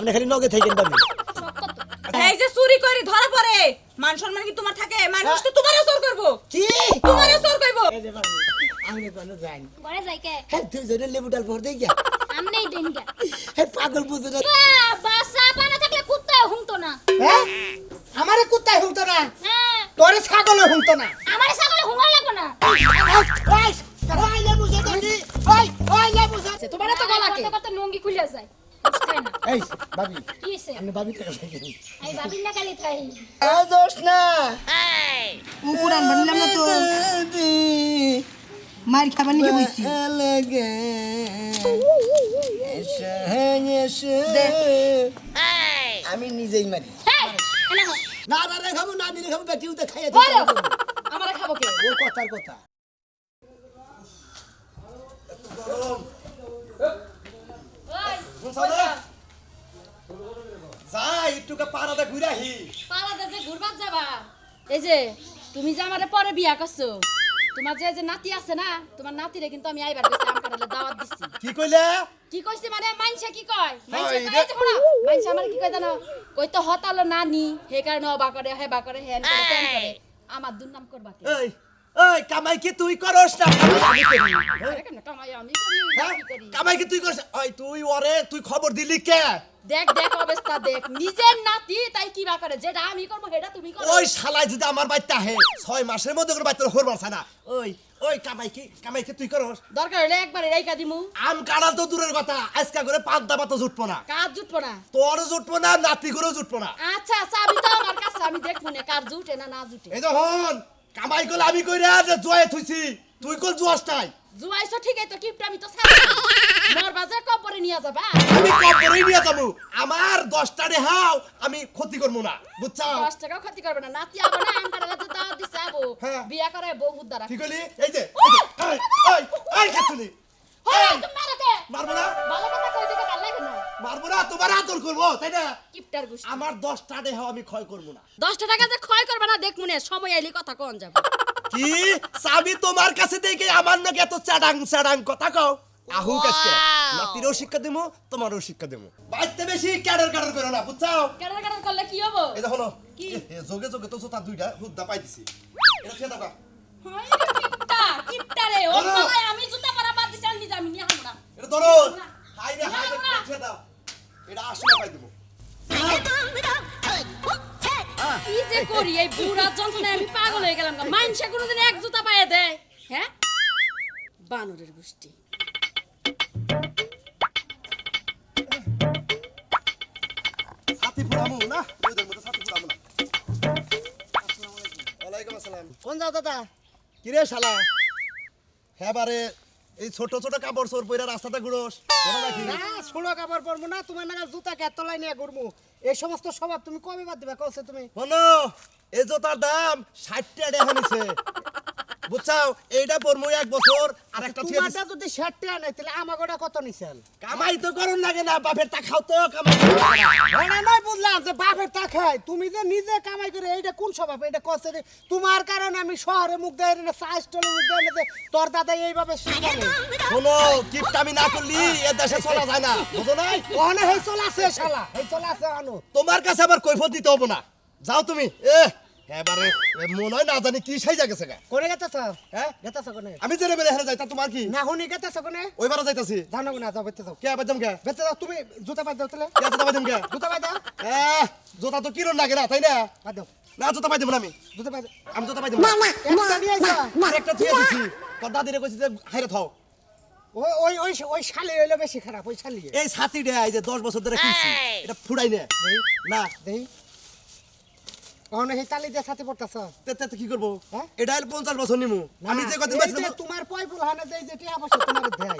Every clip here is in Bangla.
আপনি খালি নগে থাকেন ভাবি। এই যে চুরি করে ধরা পড়ে মান সম্মান কি তোমার থাকে? মানুষ তো তোমারও চোর করব। কি তোমারও চোর কইব। এই যে ভাবি আমি কোন যাই ঘরে যাই কে হ্যাঁ তুই যদি লেবু ডাল ভর দেই গিয়া আমনেই দেন কে হে পাগল বুঝে না বাসা পানা থাকলে কুত্তা হুমতো না হ্যাঁ আমারে কুত্তায় হুমতো না হ্যাঁ তোরে ছাগলে হুমতো না আমারে ছাগলে হুমার লাগবে না ওই লেবু দেখি ওই লেবু তোমার তো গলা কে? কত লুঙ্গি খুলে যায় বুঝতে না এই ভাবি কি হইছে আপনি ভাবি থেকে থাকেন এই ভাবিন না খালি তাই দোষ না পুরান বানিলাম না তো মার খাবার নিয়ে বইছি লাগে আমি নিজেই মারি এনা হো না না রে খাবো না দিলে খাবো বেটি উঠে খাইয়ে বলো দিই আমারে খাবো কে? ও কথার কথা যাই একটুকে পাড়াতে ঘুরে আহি পাড়াতে যে ঘুরবার যাবা। এই যে তুমি যে আমারে পরে বিয়া করছো, তোমার যে নাতি আছে না, তোমার নাতিরে কিন্তু আমি আইবার কইছি আম কাটালে দাওয়াত দিছি। কি কইলে কি কইছে মানে মাইনছে কি কয়? মাইনছে এই কয় যে শোনা, মাইনছে আমার কি কয় জানো? কই তো হতালো নানি, হে কারণে অবা করে হেবা করে হেন করে তেন করে। আমার দুর্নাম করবা কে? এই এই কামাই কি তুই করস না কামাই আমি করি আরে কেন কামাই আমি করি, হ্যাঁ কি করি? কামাই কি তুই করস ওই তুই ওরে তুই খবর দিলি কে দেখ দেখ অবস্থা দেখ, নিজের নাতি তাই কি বা করে, যেটা আমি করব সেটা তুমি করো। ওই শালাই যদি আমার বাইতে আহে 6 মাসের মধ্যে করে বাইতে হরবার না ওই ওই কামাই কি তুই করস দরকার হলে একবারে রাইকা দিমু, আম কাড়াল তো দূরের কথা আজকা করে পাঁচ দাবা তো জুটবো না কাজ জুটবো না। তোরও জুটবো না নাতি করেও জুটবো না আচ্ছা আচ্ছা আমি তো আমার কাছে আমি দেখবো না কার জুটে না না জুটে। এই যখন কামাই করলে আমি কইরা যে জয়ে থুইছি তুই কল জুয়াস নাই জুয়াইছো ঠিকই তো কিপটা আমি তো ছাড়া মোর বাজার কপরে নিয়ে যাবা। আমি কবরেই নিয়ে যাবো আমার 10টা রেহাও আমি ক্ষতি করবো না বুঝছো 10 টাকা ক্ষতি করবে না, নাতি আবো না আমার কাছে দাও দিছে আবো হ্যাঁ। বিয়া করে বহুত দ্বারা। কি কইলি এই যে এই এই খাতুনি হ্যাঁ তুমি মারতে মারবো না ভালো কথা কই দিতে ভাল লাগে না। মারবো না তোমার আদর করবো তাই না কিপটার গুষ্টি আমার 10টা রেহাও আমি ক্ষয় করবো না 10 টাকা যে ক্ষয় করবে না দেখমু না, সময় আইলি কথা কোন যাব। কি চাবি তোমার কাছে দেখে আমার নাকি এত চাডাং কথা কও আহু কাজকে নাতিরও শিক্ষা দেবো তোমারও শিক্ষা দেবো বাইতে বেশি ক্যাডার করো না বুঝছো কেডার কেডার করলে কি হবো? এই দেখো কি? যোগে যোগে তো জোতা দুইটা হুদ্দা পাইতেছি এটা খেয়ে দেখো হয় কিপটা কিপটা রে ও ধরো। চলাই আমি জুতা পরা বাদ দিছি আমি আমি নিয়ে হামু না। এটা ধরো হাই রে খেয়ে দাও এটা 80 টাকা পাই দেবো কি যে করি এই বুড়া যন্ত্রণায় আমি পাগল হয়ে গেলাম। মাইনসে কোনোদিন এক জুতা পায়ে দেয়? হ্যাঁ বানরের গোষ্ঠী। ছাতি ফুরামু না ওইদের মতো ছাতি ফুরামু না আসসালামু আলাইকুম ওয়ালাইকুম আসসালাম কোন যাও দাদা কি রে শালা হ্যাঁ বারে এই ছোট ছোট কাপড় চোর পইরা রাস্তাতে ঘুরোস কোনো নাকি না ছোড়ো কাপড় পরবো না তোমার নাগাল জুতা কে তলায় নিয়ে ঘুরবো এই সমস্ত স্বভাব তুমি কবে বাদ দিবা কওছে তুমি শোনো এই জোতার দাম 60 টাকা নিছে বুঝছাও এইটা পরমু 1 বছর আর একটা ঠিক তোমারটা যদি 60 টাকা নেই তাহলে আমাগোটা কত নিছেন কামাই তো করুন লাগে না বাপের তা খাও তো কামাই মানে নয় বুঝলাম যে বাপের টা খায় তুমি যে নিজে কামাই করে এইটা কোন স্বভাব এটা কছে রে তোমার কারণে আমি শহরে মুখ দেয় না সাইস্টলে মুখ দেয় না যে তোর দাদা এইভাবে শিখালে শোনো কিপটা আমি না করলি এ দেশে চলা যায় না বুঝো নাই ওখানে হেই চলে আছে শালা হেই চলে আছে আনো তোমার কাছে আবার কৈফত দিতে হবে না যাও তুমি এবারে মনে হয় না জানি কি সাইজা গেছে গা কোনে গেতেছ হ্যাঁ গেতেছ কোনে আমি জেনে বেলে হেরে যাই তা তোমার কি না হুনি গেতেছ কোনে ওইবারে যাইতাছি জানো না যাও বেতে যাও কে বাজম কে বেতে যাও তুমি জুতা বাদ দাও তাহলে কে জুতা বাজম কে জুতা বাদ দাও জুতা তো কিরণ লাগে না তাই না বাদ দাও না জুতা পাই দেব না আমি জুতা বাদ আমি জুতা পাই দেব না একটা নিয়ে আইছা আর একটা থুয়ে দিছি তোর দাদিরে কইছি যে হাইরে থাও ওই ওই ওই ওই শালি হইলো বেশি খারাপ ওই শালি এই ছাতি দে এই যে 10 বছর ধরে কিনছি এটা ফুড়াই নে না দেই ওখানে হেই তালি দিয়ে সাথে পড়তাছ তে কি করব হ্যাঁ? এটা 50 বছর নিমু আমি যে কত এই যে তোমার পয়পুল হানে দেই যে টিয়া বসে তোমার দেয়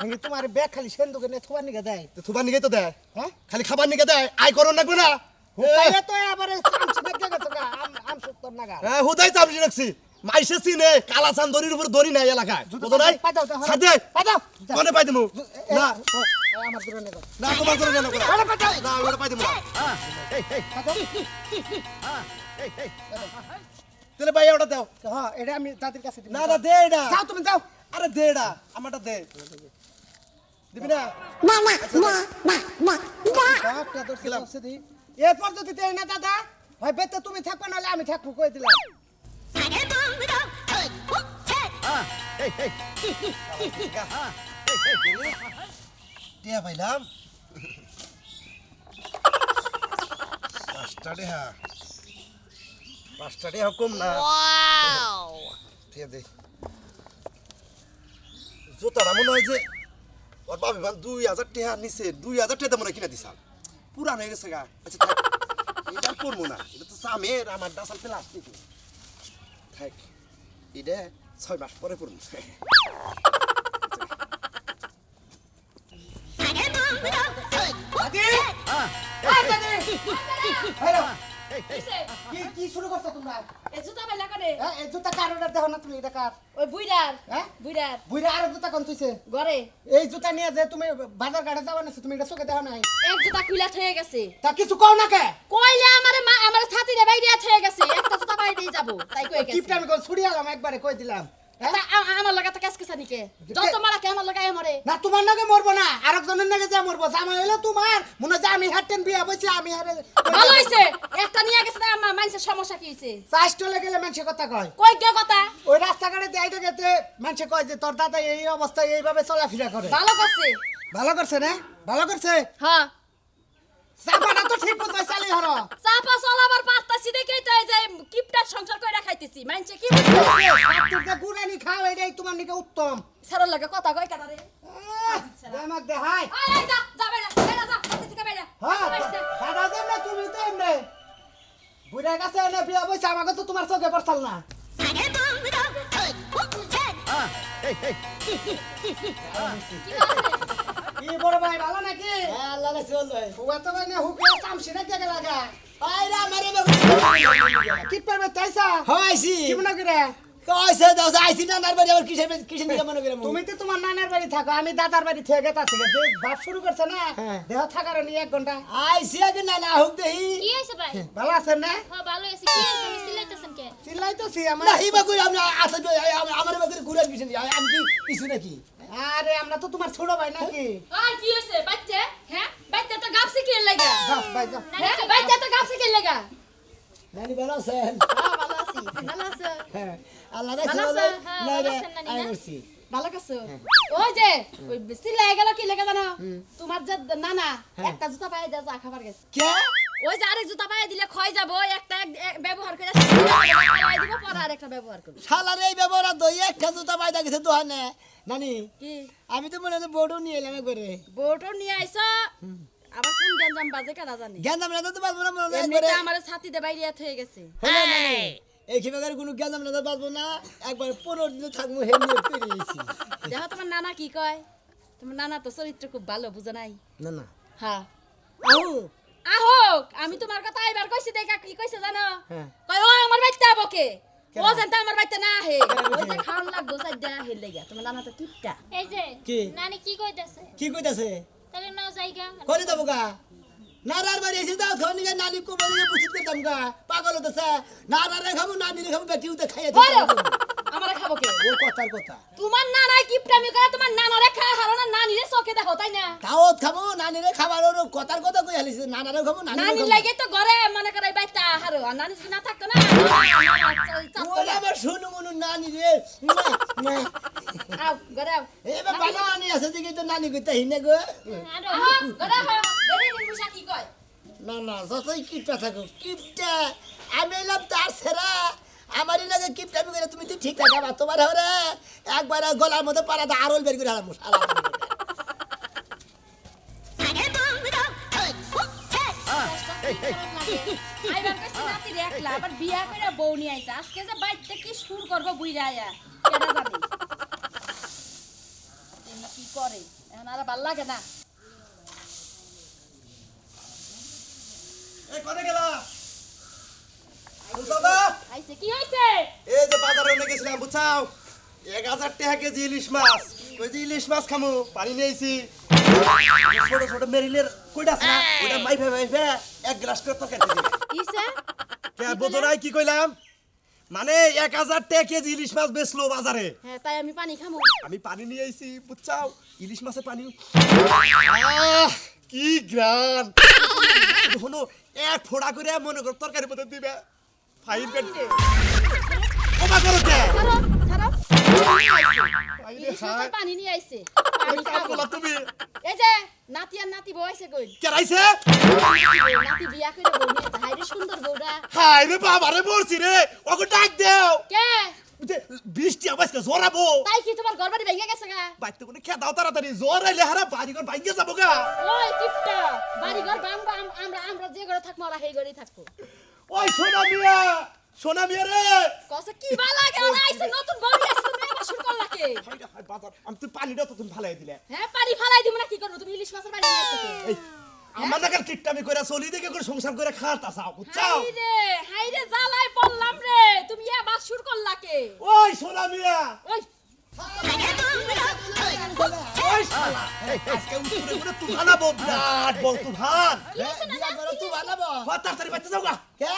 আমি তোমার ব্যাগ খালি সেন্দুকে নে থুবার নিকে দেয় থুবার নিগে তো দেয় হ্যাঁ খালি খাবার নিগে দেয় আই করন লাগবে না তাইলে তো আবার চামচ নাকি গেছে গা আম সুত্তর নাগা হ্যাঁ হুদাই চামচি রাখছি মাইসে চিনে কালাচান দড়ির উপর দড়ি নাই এলাকায় বুঝো নাই পাদাও সাথে পাদাও কোনে পাই দেবো না আমার দূরে নেগো না তোমার জন্য কেন করে আরে পাদাও না ওটা পাই দেবো না পাদাও তাহলে ভাই ওটা দাও হ্যাঁ এটা আমি দাদির কাছে দিব না না দে এটা যাও তুমি যাও আরে দে এটা আমারটা দে দিবি না বাপটা তোর ছিল সেদি এরপর যদি দেই না দাদা হয় বেতে তুমি থাকবে নাহলে আমি থাকবো কই দিলাম টিয়া পাইলাম 5টা টাকা কম না ঠিক আছে জুতাটা মনে হয় যে ওর বাবা 2000 টাকা নিচে 2000 টাকা মনে হয় কিনে দিছাল পুরান হয়ে গেছে গা আচ্ছা থাক এটা করবো না এটা তো সামের আমার ডাসাল প্লাস্টিক থাক এটা 6 মাস পরে করবো দাদি দাদি হ্যালো কি শুরু করছো তোমরা এই জুতা বাইলা করে হ্যাঁ এই জুতা কার অর্ডার দেখো না তুমি এটা কার ওই বুইড়ার হ্যাঁ বুইড়ার বুইরা আর জুতা কোন তুইছে ঘরে এই জুতা নিয়ে যে তুমি বাজার ঘাটে যাবা না তুমি এটা চোখে দেখো নাই এক জুতা খুইলা থয়ে গেছে তা কিছু কও না কে কইলে আমারে মা আমার ছাতি রে বাইরে থয়ে গেছে একটা জুতা বাইরেই যাব তাই কই গেছে কিপটা আমি কই ছুড়ি আলাম একবারে কই দিলাম হ্যাঁ? তা আমার লাগা তো কাসকে সানিকে যত মারা কে আমার লাগা মরে না তোমার নাকি মরবো না আরেকজনের নাকি যা মরবো জামাই হইলো তোমার মনে হয় যে আমি হাঁটেন বিয়া বসে আমি হারে ভালো হইছে একটা নিয়ে গেছে না আমার মানুষের সমস্যা কি হইছে চাষটলে গেলে মানুষের কথা কয় কই কে কথা ওই রাস্তাঘাটে যাইতে গেতে মানুষে কয় যে তোর দাদা এই অবস্থায় এইভাবে চলাফেরা করে ভালো করছে ভালো করছে না ভালো করছে হ্যাঁ চাপাটা তো ঠিক মতো চালি হরো চাপা চলাবার পাত্তাছি দেখেই তো এই যে কিপটার সংসার কইরা খাইতেছি মানছে কি সাতটা গুড়ানি খাও এটাই তোমার নিকে উত্তম সারার লাগে কথা কই কাটারে আমাক দেখাই আয় আয় যা যা বাইরা বাইরা যা হাতে থেকে বাইরা হ্যাঁ দাদা যেমনে তুমি তো এমনে বুড়া কাছে এনে বিয়া বসে আমাকে তো তোমার চোখে পড়ছাল না কি বড় ভাই ভালো নাকি হ্যাঁ আল্লাহ রাখছে বললে হুয়া তো ভাই না হুকিয়া চামছি না কে লাগা আইরা মারে কি পারবে তাইসা হইছি কি মনে করে কইছে দাও আইছি না নার বাড়ি আবার কিসের দিকে মনে করে তুমি তো তোমার নানার বাড়ি থাকো আমি দাদার বাড়ি থেকে গেতাছি যে বাপ শুরু করছে না দেহ থাকার নি 1 ঘন্টা আইছি আগে না না হুক দেহি কি হইছে ভাই ভালো আছেন না হ্যাঁ ভালো আছি কি হইছে আমি সিলাইতেছেন কে চিল্লাইতেছি আমার না হিবা কই আমরা আসলে আমার বাড়ি ঘুরে গেছেন আমি কি কিছু নাকি আরে আমরা তো তোমার ছোট ভাই নাকি আয় কি হইছে বাচ্চা হ্যাঁ বাচ্চা তো গাবসি কি লাগা যাও ভাই যাও হ্যাঁ বাচ্চা তো গাবসি কি লাগা নানি ভালো আছেন হ্যাঁ ভালো আছি ভালো আছে হ্যাঁ আল্লাহ রাখছে ভালো বলে আছেন? হ্যাঁ, না ভালো রে আছেন নানি, আই না? করছি ভালো কাছে ওই যে ওই বেশি লাগে গেল কি লাগে জানো তোমার যে নানা একটা জুতা পায়ে দেয় চা খাবার গেছে কে ওই যে আরেক জুতা পায়ে দিলে ক্ষয় যাব একটা ব্যবহার করে খাওয়াই দিব পরে আরেকটা ব্যবহার করব শালার এই ব্যবহার দই একটা জুতা পাইতা গেছে দোহানে নানি কি আমি তো মনে হয় বোর্ডও নিয়ে এলাম করে বোটও নিয়ে আইছো আবার কোন গঞ্জাম বাজে কারা জানি জ্ঞান আমরা তো পারবো না মনে হয় এমনিতে একবারে আমার ছাতি দে বাইরে হয়ে গেছে হলো না এই খেবাগার কোনো জ্ঞান আমরা তো পারবো না একবার 15 দিন থাকবো হেম নিয়ে পেরিয়েছি দেখো তোমার নানা কি কয় তোমার নানা তো চরিত্র খুব ভালো বুঝো নাই না না হ্যাঁ আউ আহোক আমি তোমার কথা এবার কইছি দেখা কি কইছে জানো হ্যাঁ। কয় ও আমার বাইতে বকে কেন? ও জানতা আমার বাইতে না হে কেন ওই যে বুঝে? খাওয়ান লাগবো সাইড দা হে লাগা তোমার নানা তো কিপটা এই যে কি? নানি কি কইতাছে কি কইতাছে তাহলে নাও জায়গা করে দেবো গা নারার বাড়ি এসে দাও ধনী গা নানি কো বাড়ি পুছিত করতাম গা পাগল হতেছে নারারে খাবো নানি রে খাবো বেটি উতে খাইয়ে বলো দিতে আমার খাবো কে ও কথার কথা তোমার নানা কিপটামি করে তোমার নানারে খা হারো না নানি রে চোখে দেখো তাই না তাওত খাবো নানি রে খাবার ওর কথার কথা কই হালিছে নানারে খাবো নানি নানি লাগে তো ঘরে মনে করে বাইতা হারো আর নানি যদি না থাকতো না ওরে আমার শুনু মনু নানি রে না না আও ঘরে আও এবার বাবা নানি আছে দিকে তো নানি কইতা হিনে গো আরো আহা, ঘরে আও দেরি নিমুষা কি কয় না না যতই কিপটা থাকো কিপটা আমি এলাম তার সেরা আমারই লাগে কিপটা করে তুমি তো ঠিক থাকা তোমার হরে একবার গলার মধ্যে পাড়াতে আরল বের করে হারাম শালা আইবার কাছে নাতি রে একলা আবার বিয়া করে বউ নিয়ে আইছে আজকে যে বাইতে কি সুর করব বুইরা আয়া কেডা জানি এমনি কি করে এখন আর ভাল লাগে না এই কোনে গেলা দাদা আইছে কি হইছে এই যে বাজারে নিয়ে গেছিলাম বুঝছাও 1000 টাকা কেজি ইলিশ মাছ ওই যে ইলিশ মাছ খামু পানি নিয়েছি ছোট ছোট মেরিলের কইটা আছে না ওটা মাইফে এক গ্লাস করে তরকারি দিই ইসে কে বোতরাই কি কইলাম মানে 1000 টাকা কেজি ইলিশ মাছ বেচলো বাজারে। হ্যাঁ তাই আমি পানি খামু। আমি পানি নিয়ে আইছি বুঝছাও, ইলিশ মাছের পানি। আহ, কি গ্রান! হলো এক ফোড়া করে মনে কর তরকারি মধ্যে দিবে। ফাইন পেট ওবা করো কে? ছাড়ো ছাড়ো। আইরে ইলিশ মাছের হায়, পানি নিয়ে আইছে। আমি পানি কাম খাবো। বলা তুমি এই যে নাতি আর নাতি বউ আইছে কই? কে রাইছে? নাতি বিয়া করে বউ নিয়ে আইছে। হাইরে সুন্দর বউটা। হায় রে বাবা রে মরছি রে, ওকে ডাক দেও। কে? বুঝে বৃষ্টি আবাসকে জোরাবো। তাই কি তোমার ঘর বাড়ি ভেঙে গেছে গা? বাইতে কোনে খেয়ে দাও তাড়াতাড়ি, জোর আইলে হারা বাড়ি ঘর ভাঙিয়ে যাবো গা। ওই কিপটা বাড়ি ঘর ভাঙবা, আমরা যে ঘরে থাকবো ওরা সেই ঘরেই থাকবো। ওই সোনা মিয়া রে। কসে কি বা লাগে ওরা আইছে নতুন বউ নিয়ে আইছে, তুমি আবার শুরু করলা কে? হায় রে হায় বাজার, আমি তো পানিটা তো তুমি ফালাই দিলে। হ্যাঁ পানি ফালাই দিব না কি করব? তুমি ইলিশ মাছের বাড়ি নিয়ে আইছো কে? এই আমার নাগাল কিটটামি করে চলি দেখে করে সংসার করে খাতা চাও বুঝছাও। হাইরে জ্বালাই পড়লাম রে, তুমি আবার শুরু করলা কে? ওই সোনা মিয়া, ওই ওই শালা, আজকে উঠে উঠে তুফান আবো, বিরাট বড় তুফান। বিয়া করো তুই বানাবো হ্যাঁ তাড়াতাড়ি বাইতে যাও গা। কে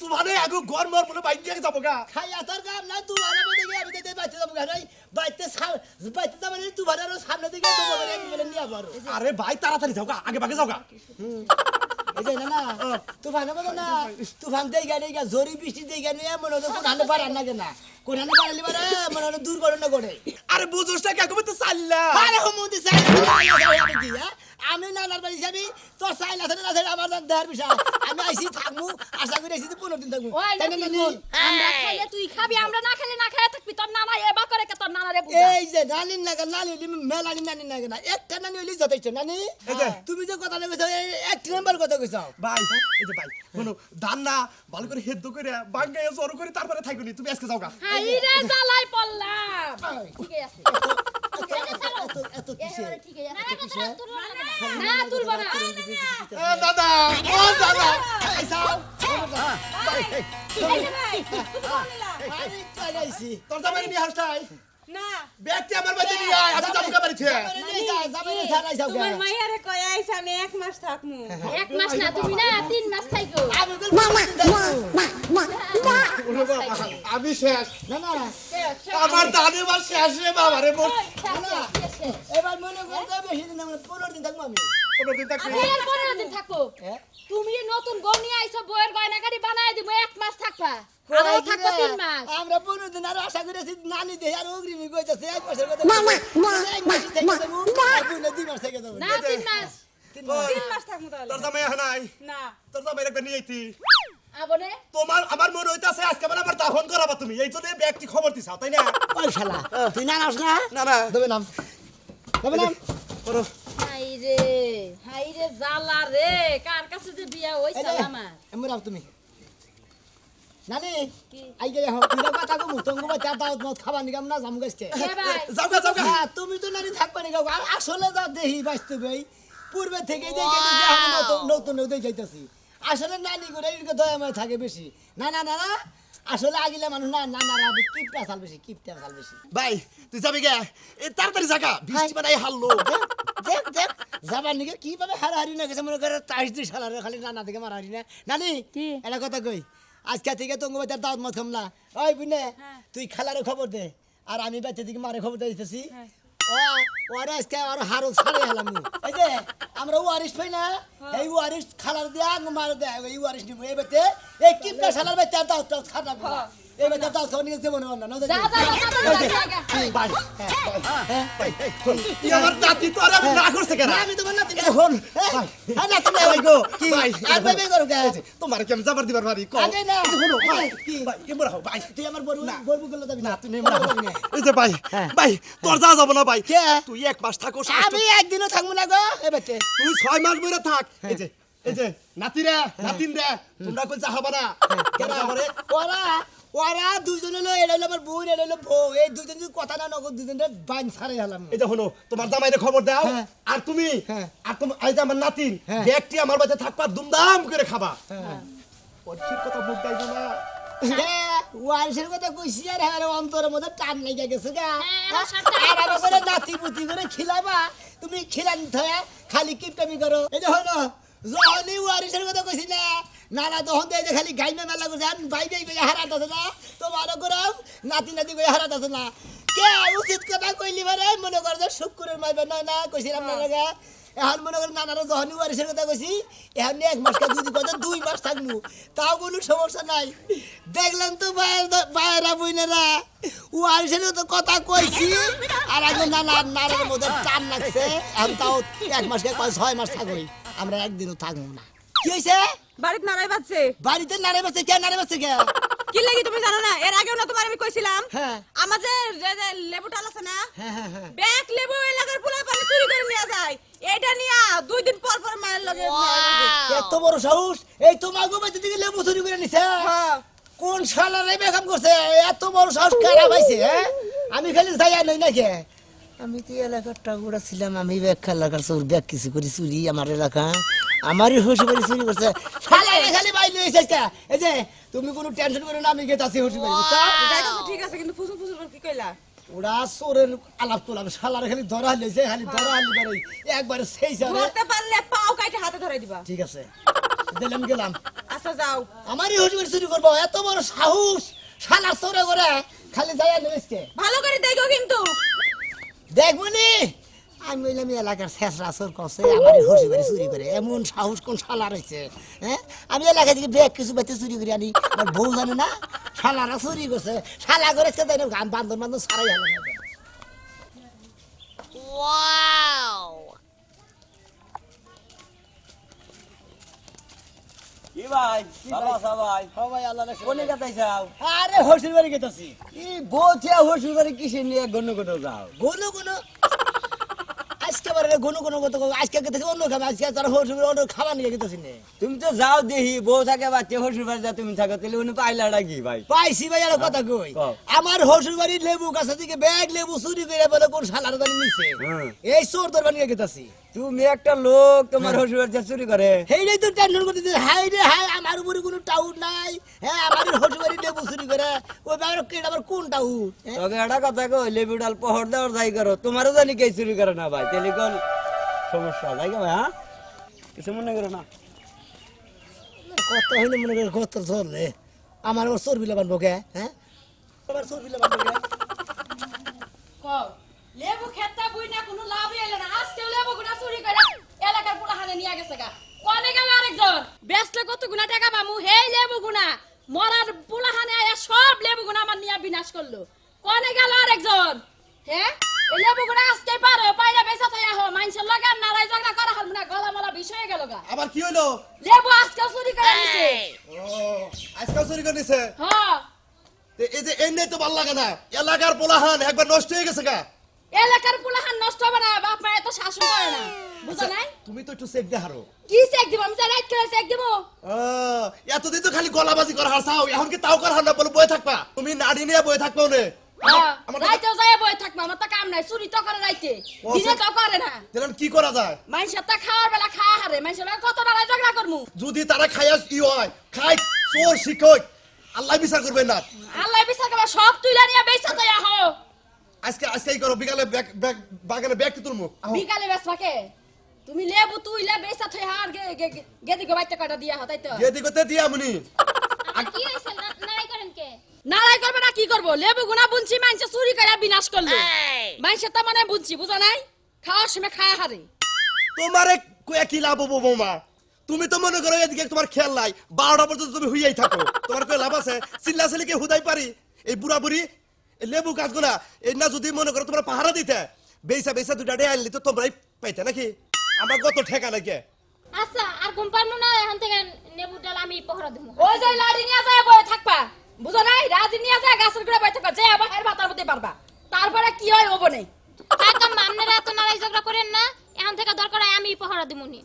তুফানে আগে ঘর মর বলে বাইক দিয়ে যাবো গা। খাইয়া তোর কাম না তুই বানাবো দেখি আমি দেখতে বাইতে যাবো কেন বাইতে যাবো না তুই বানারো সামনে দিকে তো বলে আমি বলে নিয়ে আবার আরে ভাই তাড়াতাড়ি যাও গা, আগে ভাগে যাও গা। এই যে না তুই বানাবো না তুফান দেই গাড়ি গা জরি বৃষ্টি দেই গাড়ি মনে হতো কোনখানে পারার না কেনা কোনখানে পারালি পারে মনে হতো দুর্ঘটনা করে আরে বুঝোস না কে কবে তো চাল্লা। আরে হুমুদি চাই আমি নানার বাড়ি যাবি তোর চাইল আছে না আছে আমার দেহার বিষয় আমি আইসি থাকবো আশা করে আইসি 15 দিন থাকবো ওই তাই না নাতি নানি? বোন, আমরা খাইলে তুই খাবি, আমরা না খেলে না খাইয়া থাকবি। তোর নানা এবা করে কে তোর নানারে বুঝা। এই যে নানি নাগা নানি হলি মেলানি নানি নাগা না একটা নানি হলি যথেষ্ট নানি এই যে। তুমি যে কথা কইছো এই এক নাম্বার কথা কইছো ভাই এই যে ভাই শোনো, ধান না ভালো করে হেদ্দ করে বাঙ্গায় জড়ো করে তারপরে থাকবি, তুমি আজকে যাও গা। হাইরে জ্বালাই পড়লাম। ঠিকই আছে। এত কিসে একেবারে ঠিকই আছে। নানা কথা তুলবো না। না তুলবো না। দাদা ও দাদা আইসাও। এই যে ভাই, আমি চাই আইছি তোর জামাই নিয়ে হাসতাই না ব্যক্তি আমার বাড়িতে নিয়ে আয়, আমি যাবো গা বাড়িতে। যাবে না ছাড়াই যাও তোমার মাইয়ারে কয় আইছে আমি 1 মাস থাকমু। এক মাস না তুমি না 3 মাস থাইকো। আমি বল ওরে বাবা, আমি শেষ। না না আমার দাদি মার শেষ রে বাবা রে, মোট এবার মনে করতে বেশি দিন আমরা 15 দিন থাকবো আমি 15 দিন থাকবি। আমি আর 15 দিন থাকবো। হ্যাঁ? তুমি নতুন বউ নিয়ে আইছো, বউয়ের গয়না গাড়ি বানায় দিব, 1 মাস থাকবা। আরো থাকবো 3 মাস। আমরা 15 দিন আরো আশা করেছি নানি দেহে আর অগ্রিমি কইতাছে 1 মাসের কথা এক মাস থেকে যাবো আর 2 মাস থেকে যাবো না 3 মাস। 3 মাস 3 মাস থাকমু তাহলে। তোর জামাই হানাই, না তোর জামাই একবার নিয়ে আইতি। আবনে তোমার আমার মনে হইতাছে আজকে মানে আমার দাফন করাবা তুমি, এই জন্য ব্যক্তি খবর দিছাও তাই না? ওই শালা তুই না নাস না না না দেবে নাম দেবে নাম করো। হাইরে জ্বালা রে, কার কাছে যে বিয়া হইছে আমার। এমন রাও তুমি নানি কি? আই গে হো তুই কথা কমু তঙ্গ বা চা দাও মত খাবার নিগাম না জামু গাছকে এ ভাই যাও গা যাও গা। হ্যাঁ তুমি তো নানি থাকবা নিগাও আর আসলে যা দেহি বাস্তবে পূর্বে থেকে দেখে আমি নতুন নতুন দেখে যাইতাছি আসলে নানি করে এর দয়াময় থাকে বেশি না না না না আসলে আগিলে মানুষ না না না কিপটা চাল বেশি ভাই তুই যাবি গে, এ তাড়াতাড়ি জাগা, বৃষ্টি মানে হারলো। দেখ দেখ যাবার নিকে কিভাবে হারাহারি না গেছে মনে করে তাইশ দি সালারে খালি নানা থেকে মারাহারি না নানি কি? এটা কথা কই আজকে থেকে তঙ্গবাজার দাওয়াত মত খামলা ওই বুনে তুই খালারে খবর দে আর আমি বাচ্চা দিকে মারে খবর দিতেছি ওরে আজকে আর হারো ছাড়ে হলাম এই যে আমরা ওয়ারিশ পাই না এই ওয়ারিশ খালার দিয়া মার দে এই ওয়ারিশ নিব এই বাতে এই কিপটা শালার বাচ্চা দাওয়াত খাটা এই বাচ্চা দাওয়াত খাওয়া নিয়ে দেব না না যা যা যা। ভাই ভাই তুই আমার নাতি তো আর আমি না করছে কেন? আমি তোমার নাতি এখন হ্যাঁ না তুমি ভাই গো, কি ভাই, আর বেবে করো কে তোমার কি আমি যাবার দিবার পারি? আগে না। শোনো ভাই, কি? ভাই এমন হও ভাই। তুই আমার বলবো গেল যাবি না তুই নেমে রাখো। যাবি না। এই যে ভাই, হ্যাঁ। ভাই তোর যা যাবো না ভাই। কে? তুই 1 মাস থাকো, আমি একদিনও থাকবো না গো এবারে তুই 6 মাস বইরা থাক। এই যে নাতি রে, নাতিন রে, তোমরা কই যাবা না? কেন আমারে ওরা ওরা দুজনে হলো এটা হলো আমার বোন এটা হলো বউ এই দুজন যদি কথা না নগদ দুজনের বাইন ছাড়াই হলাম এই যে হলো তোমার জামাইরে খবর দাও, হ্যাঁ। আর তুমি হ্যাঁ। আর তুমি এই যে আমার নাতিন হ্যাঁ। ব্যক্তি আমার বাড়িতে থাকবা, দুমদাম করে খাবা। হ্যাঁ। ওর ঠিক কথা মুখ দাইবো না। ওয়ারিসের কথা কইছি আর হ্যাঁ অন্তরের মধ্যে টান লেগে গেছে গা হ্যাঁ, সাতটা আর আমার করে নাতি পুতি করে খিলাবা তুমি খিলান থয়ে খালি কিপটামি করো এই যে হলো যখনই ওয়ারিসের কথা কইছি না নানা তখন তো এই যে খালি গাইমে মেলা করছেন বাইরে কই হারাত আছে না তোমারও গরম নাতি নাতি কই হারাত আছে না কে উচিত কথা কইলি বারে মনে কর যে শুক্রের মাইবে না না কইছিলাম না লাগা এখন মনে করেন নানারা যখনই ওয়ারিসের কথা কইছি এখন 1 মাস কা 2 মাস থাকবো তাও কোনো সমস্যা নাই দেখলেন তো বাইরা বইনেরা ওয়ারিসের তো কথা কইছি আর আগে নানার মধ্যে টান লাগছে এখন তাও 1 মাস কা 6 মাস থাকবই আমরা একদিনও থাকবো না কি হইছে বাড়িতে নারাই বাজছে বাড়িতে নারে বাচ্চা কে নারে বাচ্চা কে কি লাগি তুমি জানো না এর আগেও না তোমার আমি কইছিলাম হ্যাঁ। আমার যে লেবু টাল আছে না হ্যাঁ হ্যাঁ হ্যাঁ ব্যাগ লেবু এলাকার পোলা পানি চুরি করে নিয়ে যায় এইটা নিয়া 2 দিন পর পর মায়ের লগে এত বড় সাহস এই তোমার গোবাইতে দিকে লেবু চুরি করে নিছে হ্যাঁ কোন শালারে বেকাম করছে এত বড় সাহস কারা পাইছে হ্যাঁ আমি খালি যাই আর নই নাকি আমি তো এলাকার টাগুড়া ছিলাম আমি ব্যাগ এলাকার চোর ব্যাগ কিছু করি চুরি আমার এলাকা আমারই হসি বাড়ি চুরি করছে শালারে খালি বাইরে এসেছে কে এই যে তুমি কোনো টেনশন করো না আমি গেতাছি হসি বাড়ি বুঝছো যাইতাছো ঠিক আছে কিন্তু ফুসু ফুসু কি কইলা ওরা চোরের আলাপ তোলাম শালারে খালি ধরা হইছে খালি ধরা হইলি পারে একবারে সেই যাবে ধরতে পারলে পাও কাটে হাতে ধরাই দিবা ঠিক আছে দিলাম গেলাম আচ্ছা যাও আমারই হসি বাড়ি চুরি করবো এত বড় সাহস শালা চোরে করে খালি যাই আর নেমেছে ভালো করে দেখো কিন্তু দেখবনি আমি বললাম এলাকার শেষরা চোর করছে আমার হসি বাড়ি চুরি করে এমন সাহস কোন শালা রয়েছে হ্যাঁ আমি এলাকা থেকে ব্যাগ কিছু বেঁচে চুরি করি আনি আমার বউ জানে না শালারা চুরি করছে শালা করেছে তাই গান বান্ধব বান্ধব সারাই হলো কি ভাই ভালো আছো ভাই সবাই আল্লাহ কোনে কাটাই যাও আরে হসির বাড়ি গেতাছি কি বলছে হসুর বাড়ি কিসে নিয়ে গন্য গন্য যাও গোনো গোনো আজকে বারে গোনো গোনো কত আজকে গেতেছি অন্য খাবে আজকে তার হসির বাড়ি অন্য খাবার নিয়ে গেতেছি নে তুমি তো যাও দেখি বউ থাকে বাচ্চা হসুর বাড়ি যা তুমি থাকো তাহলে উনি পাইলাটা কি ভাই পাইছি ভাই আর কথা কই কও। আমার হসুর বাড়ির লেবু গাছ থেকে ব্যাগ লেবু চুরি করে বলে কোন শালার জানি নিছে হুম। এই চোর দরবার নিয়ে গেতাছি তুমি একটা লোক তোমার হসুর বাড়ি যা চুরি করে হেইটাই তো টেনশন করতেছি হাই রে হাই আমার উপরে কোনো টাউট নাই হ্যাঁ আমার হসুর বাড়ির লেবু চুরি করে ওই ব্যাপারে কেডা আবার কোন টাউট তোকে একটা কথা কই লেবু ডাল পহর দেওয়ার যাই করো তোমারও জানি কে চুরি করে না ভাই তাহলে কোন সমস্যা যাই ভাই হ্যাঁ কিছু মনে করো না কত হইলে মনে করে কত চললে আমার আবার চর্বি লাগানবো কে হ্যাঁ আবার চর্বি লাগানবো কে কও লেবু খেতটা বুই না কোনো লাভই হলো না আজকে লেবু গুনা চুরি করে এলাকার পোলাহানে নিয়ে গেছে গা কোনে গেল আরেকজন বেচলে কত গুনা টাকা পামু হেই লেবু গুনা মরার পোলাহানে আয়া সব লেবু গুনা আমার নিয়ে বিনাশ করলো কোনে গেল আরেকজন হ্যাঁ এই লেবু গুনা আজকে পারো পাইরা বেচা তাই আহো মানুষের লাগা নারাই ঝগড়া করা হল না গলা মলা বিষয় গেল গা আবার কি হইলো লেবু আজকে চুরি করে নিছে ও আজকাল চুরি করে নিছে হ্যাঁ এই যে এমনি তো ভাল লাগে না এলাকার পোলাহান একবার নষ্ট হয়ে গেছে গা এলাকার পোলাহান নষ্ট হবে না বাপ মা এত শাসন করে না বুঝো নাই তুমি তো একটু চেক দে হারো কি চেক দিব আমি রাইট করে চেক দিব এতদিন তো খালি গলাবাজি করা হারছাও এখন কি তাও করা হার না বলে বয়ে থাকবা তুমি নাড়ি নিয়ে বয়ে থাকবা ওনে আমার রাইতেও যায় বই থাকবা আমার তো কাম নাই চুরি তো করে রাইতে দিনে তো করে না দিলাম কি করা যায় মানুষের তো খাওয়ার বেলা খাওয়া হারে মানুষের কত লড়াই ঝগড়া করমু যদি তারা খাইয়া ই হয় খাই চোর শিক্ষক আল্লাহ বিচার করবেন না আল্লাহ বিচার করবা সব তুইলা নিয়ে বেচা তাই আহো আজকে আজকেই করো বিকালে বাগানে ব্যাগ কি তুলমু বিকালে বেচবাকে তুমি লেবু তুইলা বেচা থই হার গেদি গো বাইতে কয়টা দিয়া হতাই তো যে দিগতে দিয়া মুনি কি হইছে নারাই করেন কে নারাই করবে না কি করবো লেবু গুনা বুনছি মানুষে চুরি করে বিনাশ করলো মানুষের তো মানে বুনছি বুঝা নাই খাওয়ার সময় খাওয়া হারে তোমারে কয়া কি লাভ হবো বৌমা তুমি তো মনে করো এদিকে তোমার খেয়াল নাই 12টা পর্যন্ত তুমি হুইয়াই থাকো তোমার কই লাভ আছে চিল্লা চিল্লিকে হুদাই পারি এই বুড়া বুড়ি এই লেবু গাছগুলা এই না যদি মনে করো তোমার পাহারা দিতে বেসা বেসা দুটা ডে আনলি তো তোমরাই পাইতে নাকি আমার কত ঠেকা নাকি আচ্ছা আর ঘুম পারমু না এখন থেকে নেবু ডাল আমি পহরা দেবো ওই যে লাড়ি নিয়ে যায় বয়ে থাকবা বুঝো নাই রাজি নিয়ে যায় গাছের গোড়া বয়ে থাকবা যে আবার এর বাতার মধ্যে পারবা তারপরে কি হয় হবো নেই কাকা আপনারা এত নারাই ঝগড়া করেন না এখন থেকে দরকার হয় আমি পহরা দেবনি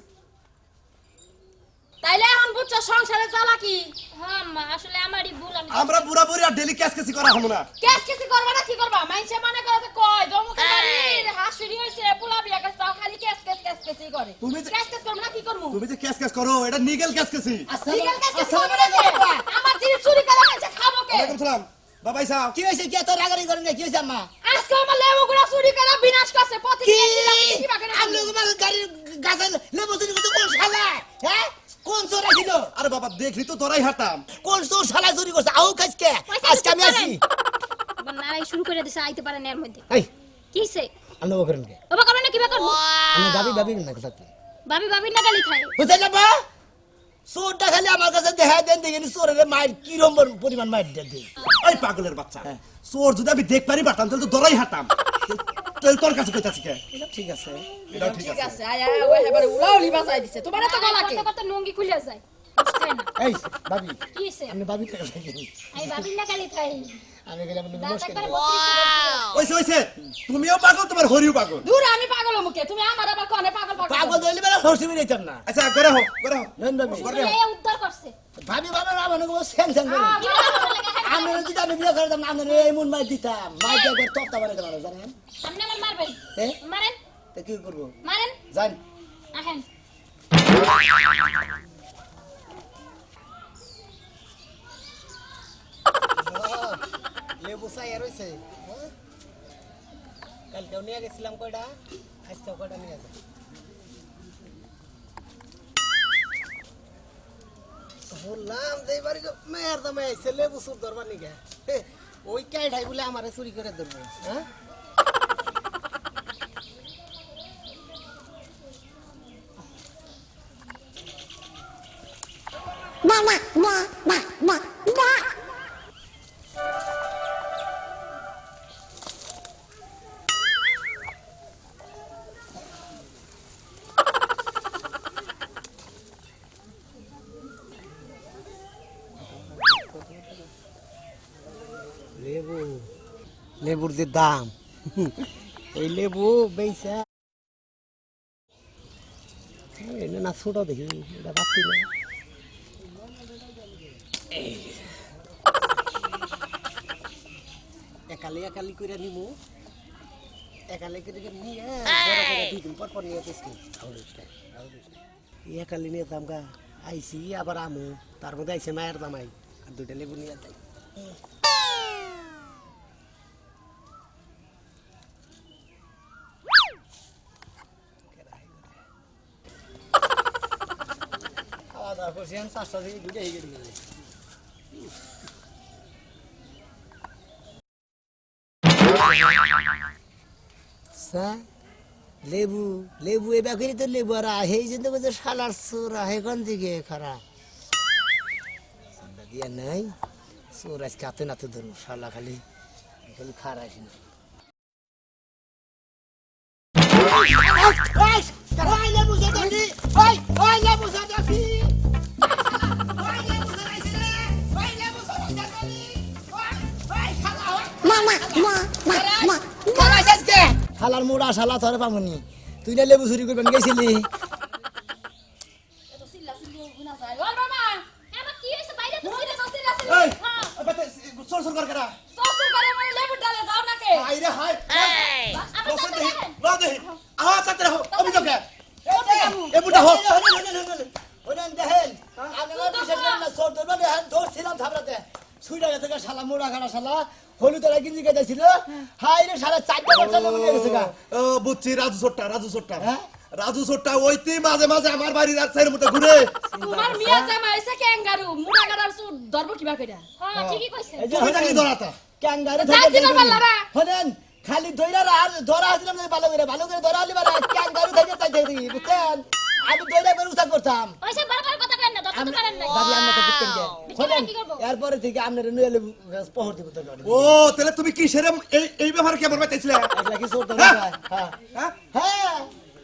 তাইলে এখন বুঝছো সংসারে চালাকি হ্যাঁ মা আসলে আমারই ভুল আমি আমরা বুড়া বুড়ি আর ডেলি ক্যাসকেসি করা হবো না কেস কিছু করবা না কি করবা মাইনসে মনে করে যে কয় জমুকে বাড়ির হাসুরি হইছে পোলা বিয়া করছে তাও খালি কেস কেসই করে তুমি যে- কেস করব না কি করমু তুমি যে ক্যাসকেস করো এটা নিগেল ক্যাসকেসি লিগ্যাল কেস করব না কে? আমার জিনিস চুরি করে মাইনসে খাবো কে ওয়ালাইকুম সালাম বাবাই সাহেব কি হয়েছে কি এত রাগারি করেন না কি হয়েছে আম্মা আজকে আমার লেবু গুলা চুরি করে বিনাশ করছে প্রতিদিন কি কি বাকি আমি তোমার গাড়ির গাছের লেবু চুরি করতে কোন শালা হ্যাঁ কোন চোর আইছিল আরে বাবা দেখলি তো ধরাই হাতাম কোন চোর শালা চুরি করছে আও কাজকে আজকে আমি আসি আবার নারাই শুরু করে দিছে আইতে পারে না এর মধ্যে এই কি হইছে আমি নব করেন কে বাবা করবে না কিবা করব আমি ভাবি না কথা ভাবি না গালি খায় বুঝছেন না বা চোরটা খালি আমার কাছে দেখা দেন দেখেনি চোরের মায়ের কি রকম পরিমাণ মায়ের দেন ওই পাগলের বাচ্চা চোর যদি আমি দেখ পারি পারতাম তাহলে তো ধরাই হাতাম তাহলে তোর কাছে কইতাছি কে ঠিক আছে এটাও ঠিক ঠিক আছে আছে আয় আয় ওই এবারে উলাউলি বাজাই দিছে তোমার তো গলাকে কত কত নঙ্গি খুলে যায় বুঝতে না এই ভাবি কি হইছে আমি ভাবি টাকা খাই আই ভাবি না গালি খায় আমি গেলাম দাঁত নমস্কার একবার ওইছে তুমিও পাগল তোমার হরিও পাগল দূর আমি পাগল মুখে তুমি আমার আবার কোনে পাগল পাগল হইলে বেলা হরসি বেরিয়েতাম না আচ্ছা করে হোক নেন ভাবি এই উদ্ধার করছে ভাবি বাবা আমাকে স্যাং স্যাং করে আমি যদি আমি বিয়ে করতাম না আমি এমন মাই দিতাম মাই দিয়ে একবার তক্তা বানাইতে পারো জানেন আপনি আমার মারবেন এ? মারেন তা কি করবো মারেন জান আহেন লেবু চাই আর হইছে কালকেও নিয়ে গেছিলাম কয়টা আজকেও কয়টা নিয়ে যাবো বললাম যে এবারে মেয়ের দামে আইছে লেবু চুর ধরবার নিকে ওই কাইঠাই বলে আমারে চুরি করে ধরবো হ্যাঁ লেবু লেবুর যে দাম এই লেবু বেইসা এনে না ছোট দেখি এটা বাকি না একালি করে নিমু একালি করে নিয়ে দুই দিন পর নিয়ে গেছি একালি নিয়ে দাম গা আইসি আবার আমু তার মধ্যে আইসে মায়ের দামাই আর দুইটা লেবু নিয়ে যাই লেবু লেবু এ বাকি তো লেবু আর আহে কিন্তু বলছে শালার চোর আহে কোন দিকে খারা দিয়া নাই চোর আজকে হাতে নাতে ধরবো শালা খালি খালি খারা আসি না শালার মোড়া শালা ধরে পামনি তুই না লেবু চুরি করবেন গেছিলি এত সিল্লা সিল্লি গুনা যায় ওর বাবা আমার কি হইছে বাইরে তো সিল্লা সিল্লা এই সিল্লি আবে সর সর কর করা সসুর করে মানে লেবু ডালে যাও নাকে হাই রে হাই আপনি বসে তাতে দেহি দেখেন লা দেহি আওয়াজ চাতে রাখো আমি তো কে এ বুটা হোক ওনেন দেখেন আমি বিশেষ করে না চোর ধরবেন ধরছিলাম থাবড়াতে ছুইটা গেছে গা শালা মোড়া খাড়া শালা হলুদ তোরা গিঞ্জি গেছিল হাই রে শালা চারটা বাচ্চা লেবু নিয়ে গেছে গা ও বুঝছি রাজু ছোট্টা হ্যাঁ? রাজু ছোট্টা ওইতে মাঝে মাঝে আমার বাড়ির রাস্তার মতো ঘুরে তোমার মিয়া জামা এসে ক্যাঙ্গারু মুড়া গাড়ার সুর ধরবো কিবা কইরা হ্যাঁ ঠিকই কইছে এই যে তুমি জানি ধরাতা ক্যাঙ্গারে যাই দিবার পাল্লারা। হলেন খালি দইরা আর ধরা আসলাম না ভালো করে ধরা হলে বালা ক্যাঙ্গারু থেকে চাইতে দিই বুঝছেন আমি দইরা করে উঠা করতাম ওইসব বারবার কথা কেন না দত তো পারেন না দাদি আমরা তো বুঝতেন কে হলেন কি করবো? এরপরে থেকে আপনার নিয়ে এলে পহর দিব তো ও তাহলে তুমি কি সেরম এই ব্যাপারে কেমন বাইতেছিলে একলা কি চোর হ্যাঁ? ধরবা হ্যাঁ হ্যাঁ হ্যাঁ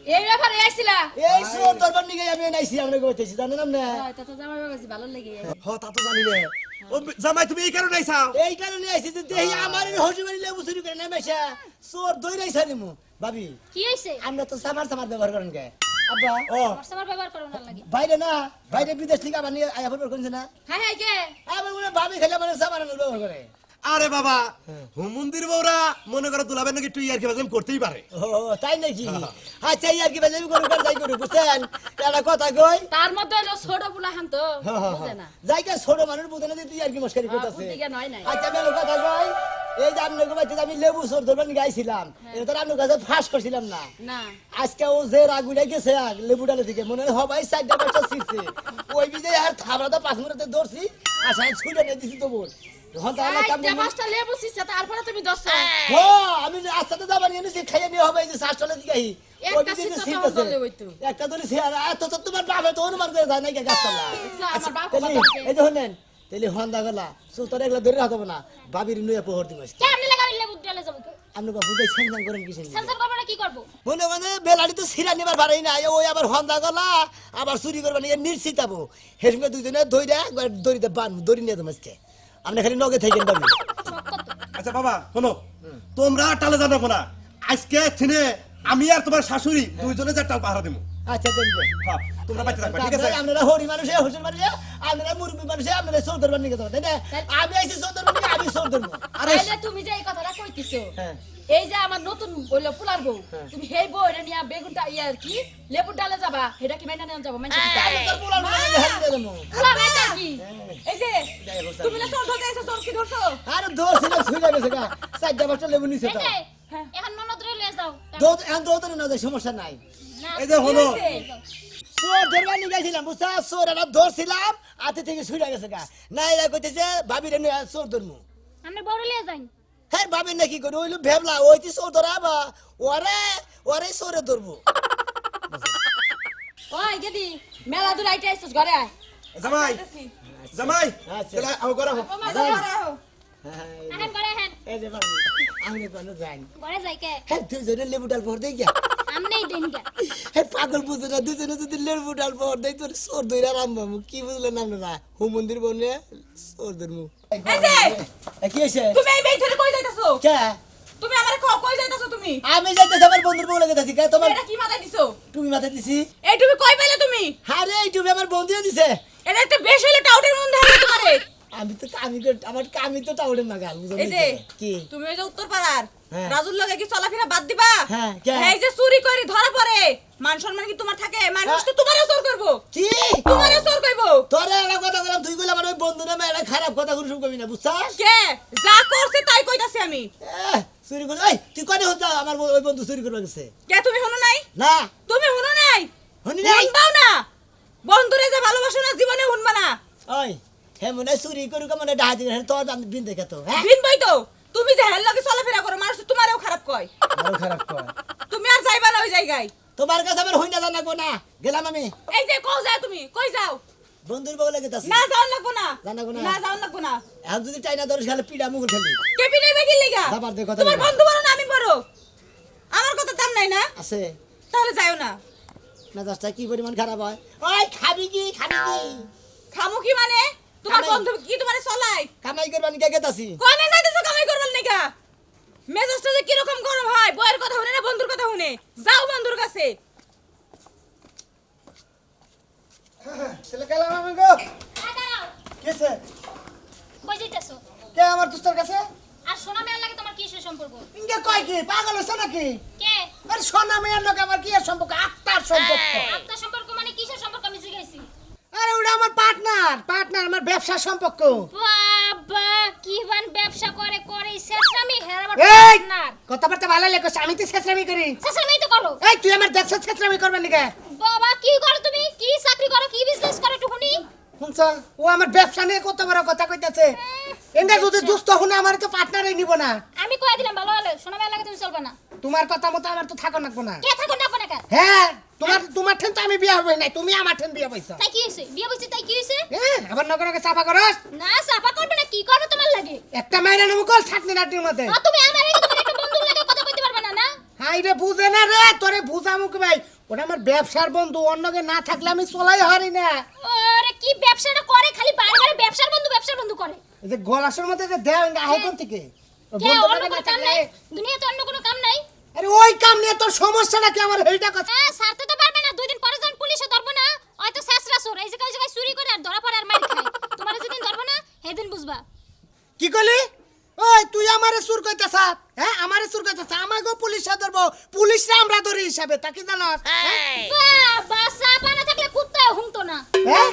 এই ব্যাপারে আইছিলা এই চোর ধরবার নিয়ে আমি নাইছি আমরা কইতেছি জানেন না তা তো জামাই বাবাজি ভালো লাগে হ তা তো জানি না ও জামাই তুমি এই কারণে আইছাও এই কারণে আইছি যে দেহি আমার হসি বাড়ি লেবু চুরি করে না মেশা চোর দইরাইছে নিমু ভাবি কি হইছে আমরা তো সামার ব্যবহার করেন কে আব্বা ও আমার ব্যবহার করো না লাগে বাইরে না বাইরে বিদেশ থেকে আবার নিয়ে আয়া ব্যবহার করছে না হ্যাঁ হ্যাঁ কে আবার মনে ভাবি খেলে মানে সামার ব্যবহার করে আরে বাবা হুমন্দির বউরা মনে করো দুলাবেন নাকি তুই আর কি বাজেম করতেই পারে ও তাই নাকি আচ্ছা এই আর কি বাজে করু যাই করু বুঝছেন একটা কথা কই তার মধ্যে হলো ছোট পুলা হান তো বুঝে না যাইকা ছোট মানুষ বুঝে না যে তুই আর কি মস্কারি করতেছে বুদ্ধিজ্ঞান হয় নাই। আচ্ছা মেলো কথা কই এই যে আপনাকে বাড়িতে আমি লেবু সর ধরবেন গাইছিলাম এটা তো আপনার কাছে ফাঁস করছিলাম না না আজকে ও যে রাগুড়ে গেছে লেবু ডালে থেকে মনে হয় হবাই সাইডটা বাচ্চা ছিঁড়ছে ওই বিজে আর থাবড়া তো 5 মিনিটে ধরছি আর সাইড ছুটে নিয়ে দিছি তো বল হন তাহলে কাম চারটা পাঁচটা লেবু ছিঁড়ছে তারপরে তুমি দশ ও আমি রাস্তাতে যাবার নিয়ে নিছি খাইয়ে নিয়ে হবে এই যে শ্বাসটলে দিকে ওই একটা বিজে সিদ্ধ ছিঁড়তেছে দলে হইতো। একটা ধরে ছিঁড়া এত তো তোমার বাবা তো অনুমান করে যায় না কে গাছতলা আমার বাপ তাহলে এই যে হলেন তাহলে হন্দা গলা সুতরাং এগুলো ধরে রাখতে হবে না বাবির নুয়ে পোহর দিবস কেমনে লাগাবি লেবু ডালে যাবো আপনি বাবু দেখ স্যাংসাং করেন কিসের সেন্সর করবো না কি করবো মনে মানে বেলাড়ি তো সিরা নিবার পারেই না ওই আবার হন্দা গলা আবার চুরি করবা নিয়ে নিশ্চিতাবো হেরমে দুইজনে ধইরা দড়িতে বান দড়ি নিয়ে তোমাকে আপনি খালি নগে থাকেন বাবু আচ্ছা বাবা শোনো তোমরা টালে জানাবো না আজকে থিনে আমি আর তোমার শাশুড়ি দুইজনে যা টাল পাহারা দেবো আচ্ছা দেখবেন হ্যাঁ তোমরা বাচ্চা থাকবা ঠিক আছে আপনারা হরি মানুষে হোসেন মানুষে আপনারা মুরব্বী মানুষে আপনারা সৌদর বানিয়ে গেছে তাই না আমি আইছি সৌদর বানিয়ে আমি সৌদর আরে তাইলে তুমি যে এই কথাটা কইতিছো হ্যাঁ এই যে আমার নতুন বললো পুলার বউ তুমি হেই বউ এটা নিয়ে বেগুনটা ইয়া কি লেবুর ডালে যাবা এটা কি মাইনা নিয়ে যাবো মানে তোর পোলার মানে হাত দিয়ে দেবো পুলার এটা কি এই যে তুমি না চোর ধরতে এসে চোর কি ধরছো আরে দোষ ছিল ছুঁড়ে গেছে গা সাইডটা বাচ্চা লেবু নিছে তো এখন ননদ রে লিয়ে যাও দৌড় এখন দৌড় না সমস্যা নাই এই যে হলো চোর ধরবার নিয়ে গেছিলাম বুঝছা চোর এটা ধরছিলাম হাতে থেকে ছুঁড়ে গেছে গা না এরা কইতেছে ভাবিরে নিয়ে চোর ধরমু আমরা বড় লিয়ে যাই হ্যাঁ ভাবি না কি করি ওইলো ভেবলা ওই যে চোর ধরা বা ওরে চোরে ধরবো ওই গেদি মেলা দূর আইতে আইছস ঘরে আয় জামাই জামাই আচ্ছা। চলে আও করো এখন করে হেন এই যে ভাবি আমি কোনো যাই ঘরে যাই কে হ্যাঁ দুজনে লেবু ডাল ভর দেই গিয়া আমনেই দেন গে হ্যাঁ পাগল বুঝে না দুজনে যদি লেবু ডাল ভর দেই তোর চোর ধইরা রামবামু কি বুঝলেন আপনারা হু মন্দির বনে চোর ধরমু এই যে কি হইছে তুমি এই বেই ধরে কই যাইতাছো কে তুমি আমারে কই যাইতাছো তুমি আমি যাইতেছি আমার বন্ধুর বউ লাগে যাচ্ছি কে তোমার এটা কি মাথায় দিছো তুমি মাথায় দিছি এই তুমি কই পাইলে তুমি আরে এই তুমি আমার বন্ধু দিছে এটা একটা বেশ হইলে টাউটের মধ্যে হারে তোমারে আমি তো টাউনের না গাল বুঝলি এই যে কি তুমি ওই যে উত্তর পাড়ার হ্যাঁ। রাজুর লগে কি চলাফেরা বাদ দিবা হ্যাঁ, কে? এই যে চুরি করে ধরা পড়ে মান সম্মান কি তোমার থাকে মানুষ তো তোমারও চোর করবো কি তোমারও চোর কইবো তোরে একটা কথা বললাম তুই কইলা আমার ওই বন্ধু নামে একটা খারাপ কথা কোনো কবি না বুঝছাস কে যা করছে তাই কইতাছি আমি চুরি করে এই তুই কনে হতো আমার ওই বন্ধু চুরি করে গেছে কে তুমি শুনো নাই না তুমি শুনো নাই শুনি নাই শুনবাও না বন্ধুরে যে ভালোবাসো না জীবনে শুনবা না ওই হে মনে চুরি করুক মানে ডাহাতি তোর বিন দেখে তো হ্যাঁ ভিনবই তো তুমি যে হেল লগে চলাফেরা করো মানুষ তো তোমারও খারাপ কয় আরো খারাপ কর তুমি আর যাইবা না ওই জায়গায় তোমার কাছে আমার হই না জানাবো না গেলাম আমি এই যে কও যাও তুমি কই যাও বন্ধুর বউ লাগে তাছি না যাও লাগবো না জানাবো না। না যাও লাগবো না এখন যদি চাইনা ধরিস খালি পিড়া মুগুল খেলি কে পিটাই বেগির লাগা যাবার দে কথা তোমার বলো। বন্ধু বড় না আমি বড় আমার কথা দাম নাই না আছে তাহলে যাও না মেজাজটা কি পরিমাণ খারাপ হয় ওই খাবি কি খামু কি মানে তোমার কামাই। বন্ধু কি তোমারে চলায় কামাই করবানি কে গেতাছি কোনে যাইতেছো কামাই করবার নাকি মেজাজটা যে কি রকম গরম হয় বউয়ের কথা শুনে না বন্ধুর কথা শুনে যাও বন্ধুর কাছে ছেলে গেলাম আমি গো দাঁড়াও কেসে কই যাইতেছো কে আমার দুস্তার কাছে আর সোনা মেয়ের লাগে তোমার কিসের সম্পর্ক ইনকে কয় কি পাগল হইছ নাকি কে আরে সোনা মেয়ের লোক আমার কি এর সম্পর্ক আত্মার সম্পর্ক আপনার সম্পর্ক মানে কিসের সম্পর্ক আমি জিজ্ঞাসি আরে ওটা আমার পার্টনার আমার ব্যবসার সম্পর্ক বাবা কি বান ব্যবসা করে শেষরামি হেরাবার এই পার্টনার কথাবার্তা ভালো লাগছে আমি তো ছেছরামি করি শেষরামি তো করো এই তুই আমার দেখছ ছেছরামি করবে নাকি বাবা কি করো তুমি কি চাকরি করো কি বিজনেস করো একটু শুনি শুনছ ও আমার ব্যবসা নিয়ে কত বড় কথা কইতাছে এন্ডা যদি দুষ্ট শুনে আমার তো পার্টনারই নিব না আমি কই দিলাম ভালো হলে সোনা মেয়ের লাগে তুমি চলবে না তোমার কথা মতো আমার তো থাকো নাকবো না কে থাকো না কোনে কার হ্যাঁ তোমার ঠেন তো আমি বিয়া হই নাই তুমি আমার ঠেন বিয়া পাইছো তাই কি হইছে বিয়ে বসে তাই কি হইছে হ্যাঁ আবার নগরকে চাপা করস না সাফা করবে না কি করবে তোমার লাগে একটা মাইরা নমু কল ছাটনি নাটির মধ্যে আর তুমি আমার আগে তোমার একটা বন্ধুর লাগে কথা কইতে পারবে না না হাই রে বুঝে না রে তোরে বুঝামু কি ভাই ওটা আমার ব্যবসার বন্ধু অন্যকে না থাকলে আমি চলাই হারি না আরে কি ব্যবসাটা করে খালি বারবার ব্যবসার বন্ধু করে এই যে গলাসের মধ্যে যে দেও আহে কোন থেকে ও কে বন্ধু অন্য লাগে না কোনো কাম থাকলে নাই দুনিয়াতে অন্য কোনো কাম নাই আরে ওই কাম নিয়ে তোর সমস্যাটা কি আমার এইটা কথা হ্যাঁ সারতে তো পারবে না দুই দিন পরে যখন পুলিশে ধরবো না হয়তো শেষরা চোর এই জায়গায় চুরি করে আর ধরা পড়ে আর মার খায় তোমার যেদিন ধরবো না সেদিন বুঝবা কি কইলি ওই তুই আমারে সুর কইতাছ হ্যাঁ আমারে সুর কইতাছ আমাগো পুলিশে ধরবো পুলিশরা আমরা ধরি হিসাবে তা কি জানোস বাবা সাপা না থাকলে কুত্তা হুমতো না হ্যাঁ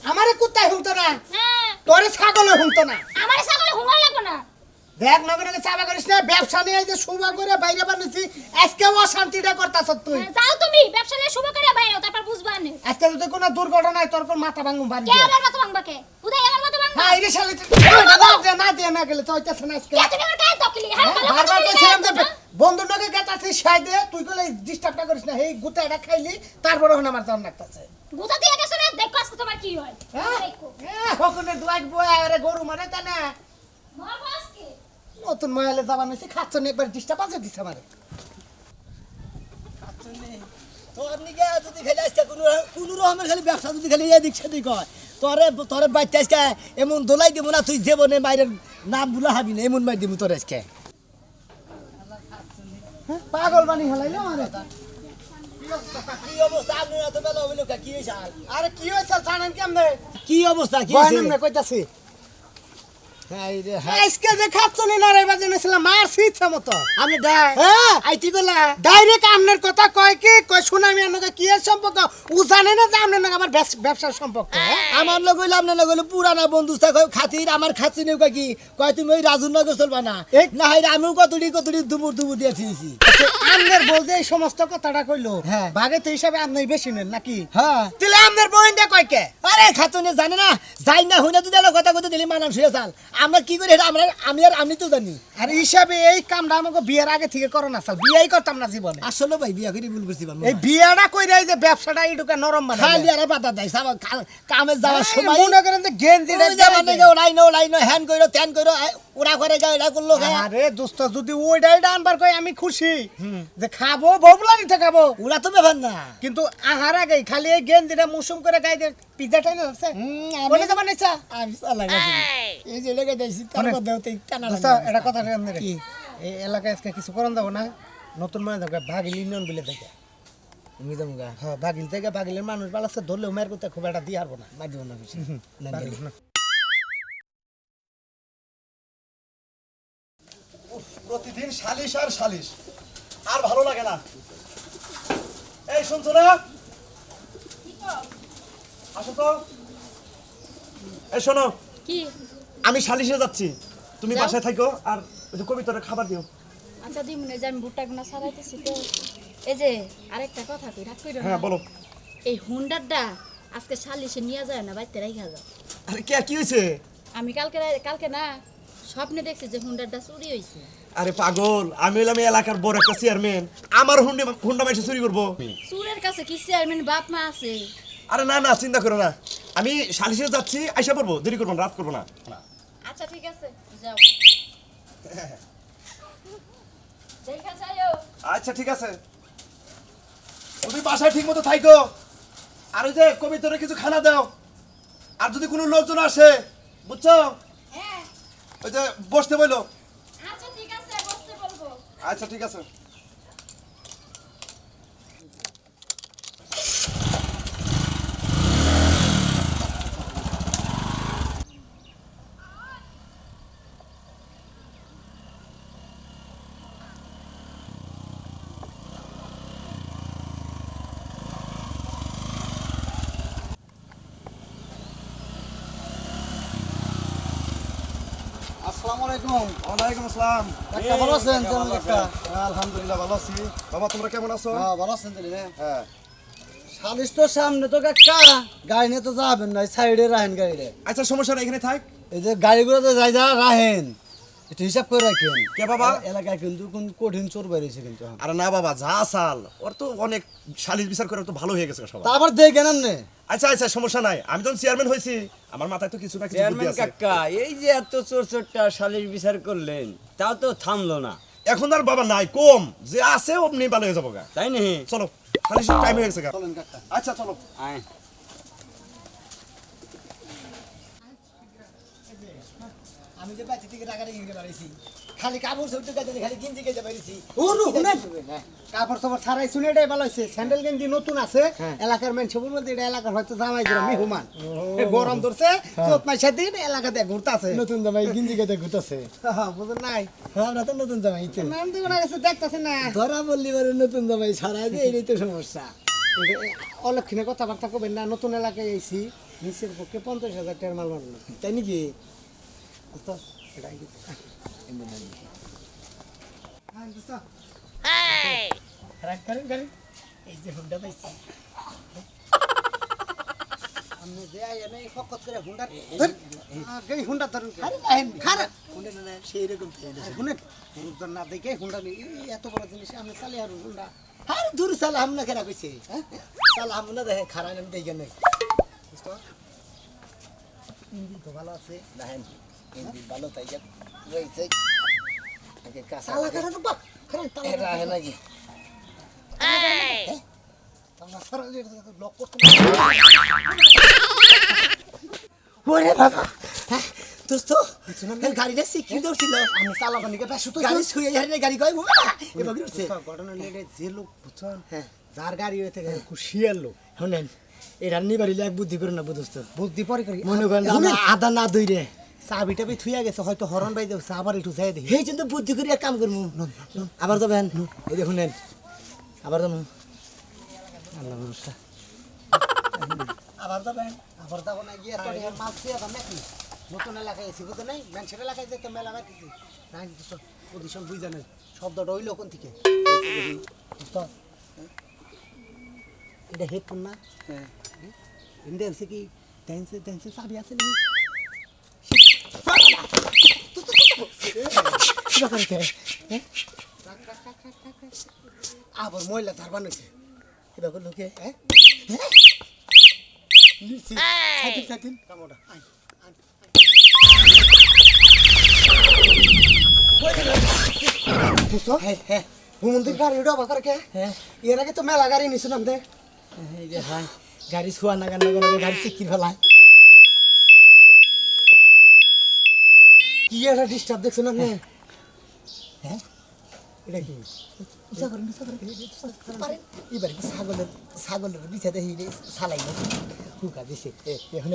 আমারে কুত্তায় হুমতো না হ্যাঁ তোরে ছাগলে হুমতো না আমার ছাগলে হুমার লাগবে না দেখ নগে নগে চাবা করিস না, ব্যবসা নিয়ে এই যে শুভা করে বাইরে বানিয়েছি, আজকে অশান্তিটা করতাছ তুই। যাও তুমি ব্যবসা নিয়ে শুভ করে বাইরে তারপর বুঝবা না আজকে যদি কোনো দুর্ঘটনায় তোর কোন মাথা ভাঙুম বাড়ি কে আমার মত ভাঙবা কে উদয় আমার মত ভাঙবা হ্যাঁ এই শালি না দিয়ে না গেলে তো হইতাছে না আজকে। কে তুমি আমার গায়ে দকলি হ্যাঁ বারবার কইছিলাম যে বন্ধুর নগে গেতাছিস সাই দে, তুই কইলে ডিস্টার্বটা করিস না, এই গুতাটা খাইলি তারপরে হন আমার জন লাগতাছে। গুতা দিয়ে গেছ না, দেখো আজকে তোমার কি হয় হ্যাঁ দেখো হকনে দুয়াক বয় আরে গরু মানে তা না মারবো আজকে নতুন মহলে যাবার নিছি, খাচ্ছ না একবার ডিস্টার্ব আছে দিছে আমারে। তো আপনি কে যদি খালি আজকে কোন রকমের খালি ব্যবসা যদি খালি এদিক সেদিক হয়, তোরে বাইতে আজকে এমন দোলাই দিব না, তুই জীবনে মায়ের নাম বুলা হাবি না, এমন মাই দিব তোর আজকে। পাগল বানি হেলাইলো আমারে। কি অবস্থা আপনি এত বেলা হইলো কি হইছে? আরে কি হইছে জানেন কেমনে? কি অবস্থা কি হইছে? বয়ন কইতাছি আজকে যে খাচ্ছনি না রে বাজে নেছিলাম মারছি ইচ্ছা মতো। আপনি হ্যাঁ আইতি গলা ডাইরেক্ট আমনের কথা কয় কি কয় শুনামি আপনাকে কি এর সম্পর্ক ও জানে না যে আমনের নাকি আমার ব্যবসার সম্পর্ক। আমার লোক হইলো আপনার লোক হইলো পুরানা বন্ধুতা কয় খাতির আমার খাচ্ছি নেই কয় কি কয় তুমি ওই রাজুনগর চলবা না না হয় আমিও কতটি দুমুর দিয়ে দিয়েছি। আমনের বউ যে এই সমস্ত কথাটা কইলো ভাগে তো হিসাবে আপনি বেশি নেন নাকি? হ্যাঁ তাহলে আমনের বউইনটা কয় কে? আরে খাতুনে জানে না যাই না হইনা যদি কথা কইতে দিলি মানান শুয়ে চাল আমরা কি করি এটা আমি তো জানি। আর হিসাবে এই কামটা আমাকে বিয়ের আগে থেকে করো না স্যার, বিয়েই করতাম না জীবনে। আসলে ভাই বিয়া করে ভুল করছি, এই বিয়েটা কইরা এই যে ব্যবসাটা এইটুকা নরম মানে খালি আরে পাতা দেয় কামে যাওয়ার সময় মনে করেন যে গেঞ্জিটা জামানে গো লাইনো হ্যান কইরো ত্যান কইরো ওরা করে গা এটা করলো। আরে দোস্ত যদি ওইটাই আনবার কই আমি খুশি যে খাবো ববলা নিতে খাবো, ওরা তো ব্যাপার না। কিন্তু আহার আগে খালি এই গেঞ্জিটা মুসুম করে গাই দে পিজাটাই না আছে বলে যাবা নাইছা আমি লাগাছি এই যে লেগে যাইছি তারপর দেওতে টানা দোস্ত এটা কথা কেমনে রে এই এলাকায় আজকে কিছু করন দাও না, নতুন মানে দেখো ভাগিল ইউনিয়ন বিলে থেকে মিজামুগা হ্যাঁ ভাগিল থেকে ভাগিলের মানুষ বালাছে ধরলেও মেয়ের করতে খুব একটা দিয়ে হারবো না মাই দিব না বেশি না। প্রতিদিন সালিশ আর সালিশ আর ভালো লাগে না। এই শুনছো না? আসো তো। এই শোনো কি আমি সালিশে যাচ্ছি, তুমি বাসায় থাকো আর ওই যে কবিতার খাবার দিও। আচ্ছা দি মনে যে আমি ভুট্টা গুনা সারাইতেছি তো এই যে আরেকটা কথা কই রাখ কইরো হ্যাঁ বলো। এই হুন্ডারটা আজকে সালিশে নিয়ে যায় না বাইতে রাইখা যাও। আরে কে কি হয়েছে? আমি কালকে না স্বপ্নে দেখছি যে হুন্ডারটা চুরি হইছে। আরে পাগল, আমি হইলাম এই এলাকার বড় একটা চেয়ারম্যান, আমার হুন্ডা মাইসে চুরি করবো? চুরের কাছে কি চেয়ারম্যান বাপ মা আছে? আরে না না চিন্তা করো না, আমি সালিশে যাচ্ছি, আইসা পড়বো, দেরি করবো না, রাত করবো না। আচ্ছা ঠিক আছে যাও। দেখা যাও। আচ্ছা ঠিক আছে, তুমি বাসায় ঠিক মতো থাইকো আর ওই যে কবিতরে কিছু খানা দাও। আর যদি কোনো লোকজন আসে বুঝছো হ্যাঁ ওই যে বসতে বইলো। আচ্ছা ঠিক আছে বসতে বলবো। আচ্ছা ঠিক আছে। আসসালামু আলাইকুম। ওয়ালাইকুম আসসালাম। কাকা ভালো আছেন? কেমন কাকা? আলহামদুলিল্লাহ ভালো আছি। বাবা তোমরা কেমন আছো? হ্যাঁ ভালো আছেন তাহলে। হ্যাঁ সালিশ তো সামনে তো কাকা, গাড়ি নিয়ে তো যাবেন না, সাইডে রাখেন গাড়িরে। আচ্ছা সমস্যা নাই, এখানে থাক। এই যে গাড়িগুলো তো যাই যা রাখেন, একটু হিসাব করে রাখেন। কে বাবা? এলাকায় কিন্তু কোন কঠিন চোর বেরিয়েছে কিন্তু। আরে না বাবা, যা সাল ওর তো অনেক সালিশ বিচার করে তো ভালো হয়ে গেছে সবাই। তা আবার দেখেন আপনি। আচ্ছা আচ্ছা সমস্যা নাই, আমি যখন চেয়ারম্যান হয়েছি আমার মাথায় তো কিছু না কিছু বুদ্ধি চেয়ারম্যান আছে। কাকা এই যে এত চোরটা সালিশ বিচার করলেন তাও তো থামলো না, এখন আর বাবা নাই, কম যে আছে অমনি ভালো হয়ে যাবো গা। তাই নাকি? চলো সালিশের টাইম হয়ে গেছে গা। চলেন কাকা। আচ্ছা চলো। আয়। আমি যে বাইতে থেকে টাকা রেখে বাড়িছি খালি কাপড় চোপড় গাইতে খালি গিঞ্জি গাইতে বাড়িছি। কাপড় চাপড় ছাড়াই শুনে এটাই ভালো হয়েছে। স্যান্ডেল গেঞ্জি নতুন আছে, এলাকার মেন সবুর বলতে এটা এলাকার হয়তো জামাই দিল মেহমান গরম ধরছে, চোখ মাইসা দিন এলাকাতে ঘুরতেছে, নতুন জামাই গিঞ্জি গাইতে ঘুরতেছে। বুঝুন নাই আমরা তো নতুন জামাই নাম দিব না গেছে দেখতেছে না ধরা বললি বলে নতুন জামাই ছাড়াই যে এটাই তো সমস্যা। অলক্ষণে কথাবার্তা করবেন না, নতুন এলাকায় আইছি নিচের পক্ষে 50,000 টাকার মাল মারবো, তাই নাকি? রাখ করেন করেন এই যে হুন্ডা পাইছি আমি যে আইয়া নাই ফকত করে হুন্ডা এই হুন্ডা ধরুন আরে রাহেন খারাপ হুন্ডা না সেই রকম শুনেন হুন্ডা না দেখে হুন্ডা নেই এত বড় জিনিস আমি চালিয়ে আর হুন্ডা আরে দূর সালা হামনা কেরা কইছে হ্যাঁ সালা হামনা দেখে খারাপ নাম দেই কেন ইঞ্জিন তো ভালো আছে রাহেন হিন্দি ভালো তাই যা রইছে আগে কাঁচা তালা কাটানো বাপ খারাপ তালা রাহেন নাকি তালা সারা লক করতে ওরে বাবা দোস্ত গাড়িটা সিকিয়ে দৌড়ছিল আমি চালাবো নাকি বেশ তো গাড়ি ছুঁয়ে যাই গাড়ি কয় এবার উঠছে ঘটনা লেগে যে লোক বুঝছেন হ্যাঁ যার গাড়ি হয়ে থেকে শিয়ার লোক শুনেন এটা নিবারিলে এক বুদ্ধি করে না বুঝতো বুদ্ধি পরে করি মনে করেন আমরা আদা না দই রে চাবি টাবি থুইয়া গেছে হয়তো হরণ বাই যাচ্ছে আবার একটু যাই দেখি সেই জন্য বুদ্ধি করে এক কাম করবো আবার যাবেন এই দেখুন নেন আবার যাবো আল্লাহ ভরসা আবার যাবেন আবার যাবো না গিয়ে তো আর মাছ দিয়ে দাম নাকি নতুন এলাকায় এসে বুঝতে নাই মানুষের এলাকায় যেতে মেলা রাখতেছি নাই তো পজিশন বুঝা নাই শব্দটা হইলো কোন থেকে তো এটা হেডফোন না হ্যাঁ ইন্ডিয়ান সে কি ড্যান্সে ড্যান্সে চাবি আছে নি আবার ময়লা ধারবান হয়েছে এবার লোকে হ্যাঁ সাইকেল কামড়া আয় বুঝছো হ্যাঁ হ্যাঁ হুমন্দির গাড়ি উঠা বাকার কে হ্যাঁ এর আগে তো মেলা গাড়ি নিছিলাম দে এই যে হ্যাঁ গাড়ি ছোয়া না গান গাড়ি শিখির ফেলায় কি একটা ডিস্টার্ব দেখছো না আপনি হ্যাঁ এটা কি বুঝা করেন পারেন এবার কি ছাগলের বিছা দেখি সালাই হুকা দিছে এখন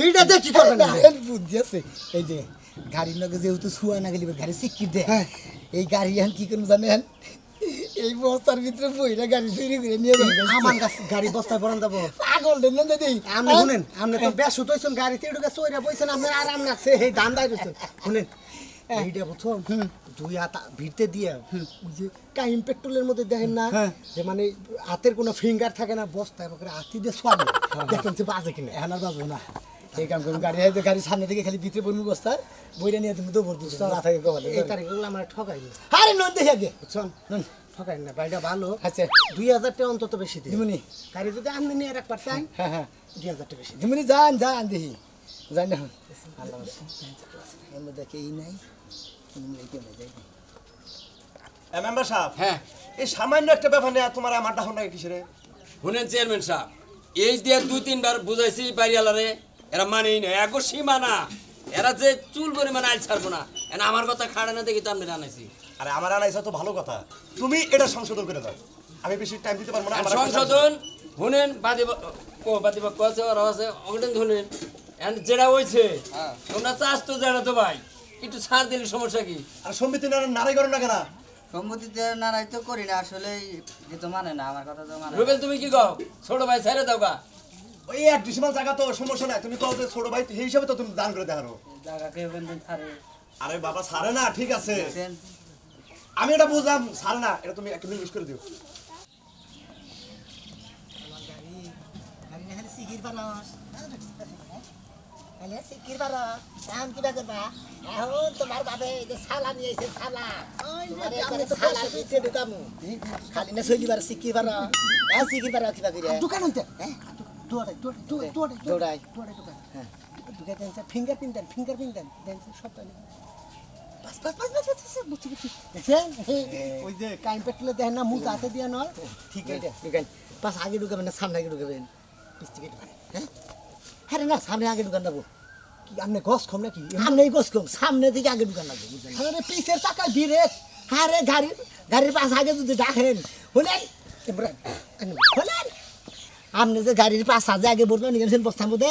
এইটা দিয়ে কি করবেন বুদ্ধি আছে এই যে গাড়ির লগে যেহেতু ছুয়া না গেলে গাড়ি শিক্ষিত দেয় হ্যাঁ। এই গাড়ি এখন কি করবো জানেন এই বস্তার ভিতরে বইরা গাড়ি চুরি করে নিয়ে যাবে আমার কাছে গাড়ি বস্তায় বরান যাবো পাগল দেন না দিদি আপনি শুনেন আপনি তো বেশ হইছেন গাড়িতে এটুকু চইরা বইছেন আপনি আরাম লাগছে এই ধান দাই রইছেন শুনেন এইটা বুঝছো দুই হাত ভিড়তে দিয়ে ওই যে কাহিম পেট্রোলের মধ্যে দেখেন না যে মানে হাতের কোনো ফিঙ্গার থাকে না বস্তায় করে হাতি দিয়ে সোয়াবে দেখেন যে বাজে কিনা এখন আর বাজবো না এই কাম করবো গাড়ি হয়তো গাড়ির সামনে থেকে খালি ভিতরে বলবো বস্তা বইটা নিয়ে তুমি দৌড় দিচ্ছ না থাকে কবালে এই তারিখগুলো আমার ঠকাই আরে নন দেখে আগে বুঝছেন ঠকাই না বাড়িটা ভালো আচ্ছা 2000 টাকা অন্তত বেশি দিই দিমুনি গাড়ি যদি আপনি নিয়ে রাখবার চান হ্যাঁ হ্যাঁ 2000 টাকা বেশি দিমুনি যান যান দেখি যান না আল্লাহ আমরা দেখে এই নাই মেম্বার সাহেব হ্যাঁ এই সামান্য একটা ব্যাপার নিয়ে তোমার আমার ডাহন লাগে কিসের শুনেন চেয়ারম্যান সাহেব এই দিয়ে 2-3 বার বুঝাইছি বাড়িওয়ালারে এরা মানেই না এগো সীমা না এরা যে চুল পরিমাণ আইল ছাড়বো না এরা আমার কথা খাড়ে না দেখি তো আমি জানাইছি আরে আমার আনাইছে তো ভালো কথা তুমি এটা সংশোধন করে দাও আমি বেশি টাইম দিতে পারবো না আর আমার একটা সংশোধন শুনেন বাদিবা কছে ওরা আছে অগটেন শুনেন এন্ড যেটা হইছে তোমরা চাস তো জানো তো ভাই একটু ছাড় দিলে সমস্যা কি আর সম্মিতি নারাই করো না কেন সম্মতিতে নারাই তো করি না আসলে যে তো মানে না আমার কথা তো মানে না। রুবেল তুমি কি কও ছোট ভাই ছেড়ে দাও গা ওই এক ডিসিমাল জায়গা তো সমস্যা নাই তুমি কও যে ছোট ভাই সেই হিসাবে তো তুমি দান করে দেখারো জায়গা কেউ কিন্তু ছাড়ে আরে বাবা ছাড়ে না ঠিক আছে দেখছেন? আমি এটা বুঝলাম ছাড়ে না এটা তুমি একটু মিস করে দিও গাড়ি খালি সিকির পারস খালি সিকির পারস এখন কিবা করবা এখন তোমার বাবে এই যে সালা নিয়ে আইছে সালা তোমার একবারে সালার ভিতরে ঢুকামু খালি না চলিবার সিকির পার এখন সিকির পার কিবা কইরা দোকান হইতে দৌড়াই দৌড়াই দোকান হ্যাঁ দোকান দেন ফিঙ্গারপ্রিন্ট দেন দেন সব দেন বাস বুঝছি দেখছেন ওই যে কাইম পেট্রোলে দেখেন না মুখ হাতে দিয়ে নয় ঠিক আছে ঢুকান পাশ আগে ঢুকাবেন না সামনে আগে ঢুকাবেন পিছ থেকে ঢুকাবেন হ্যাঁ আরে না সামনে আগে ঢুকান যাবো কি আপনি গছ কম নাকি সামনেই গোস কম সামনে থেকে আগে ঢুকান লাগবে বুঝলেন আরে পিছের চাকায় ভিড়ে আরে গাড়ির পাশ আগে যদি ডাকেন হলেন হলেন আপনি যে গাড়ির পাশ আগে আগে বলবেন নিয়েছেন বস্তার মধ্যে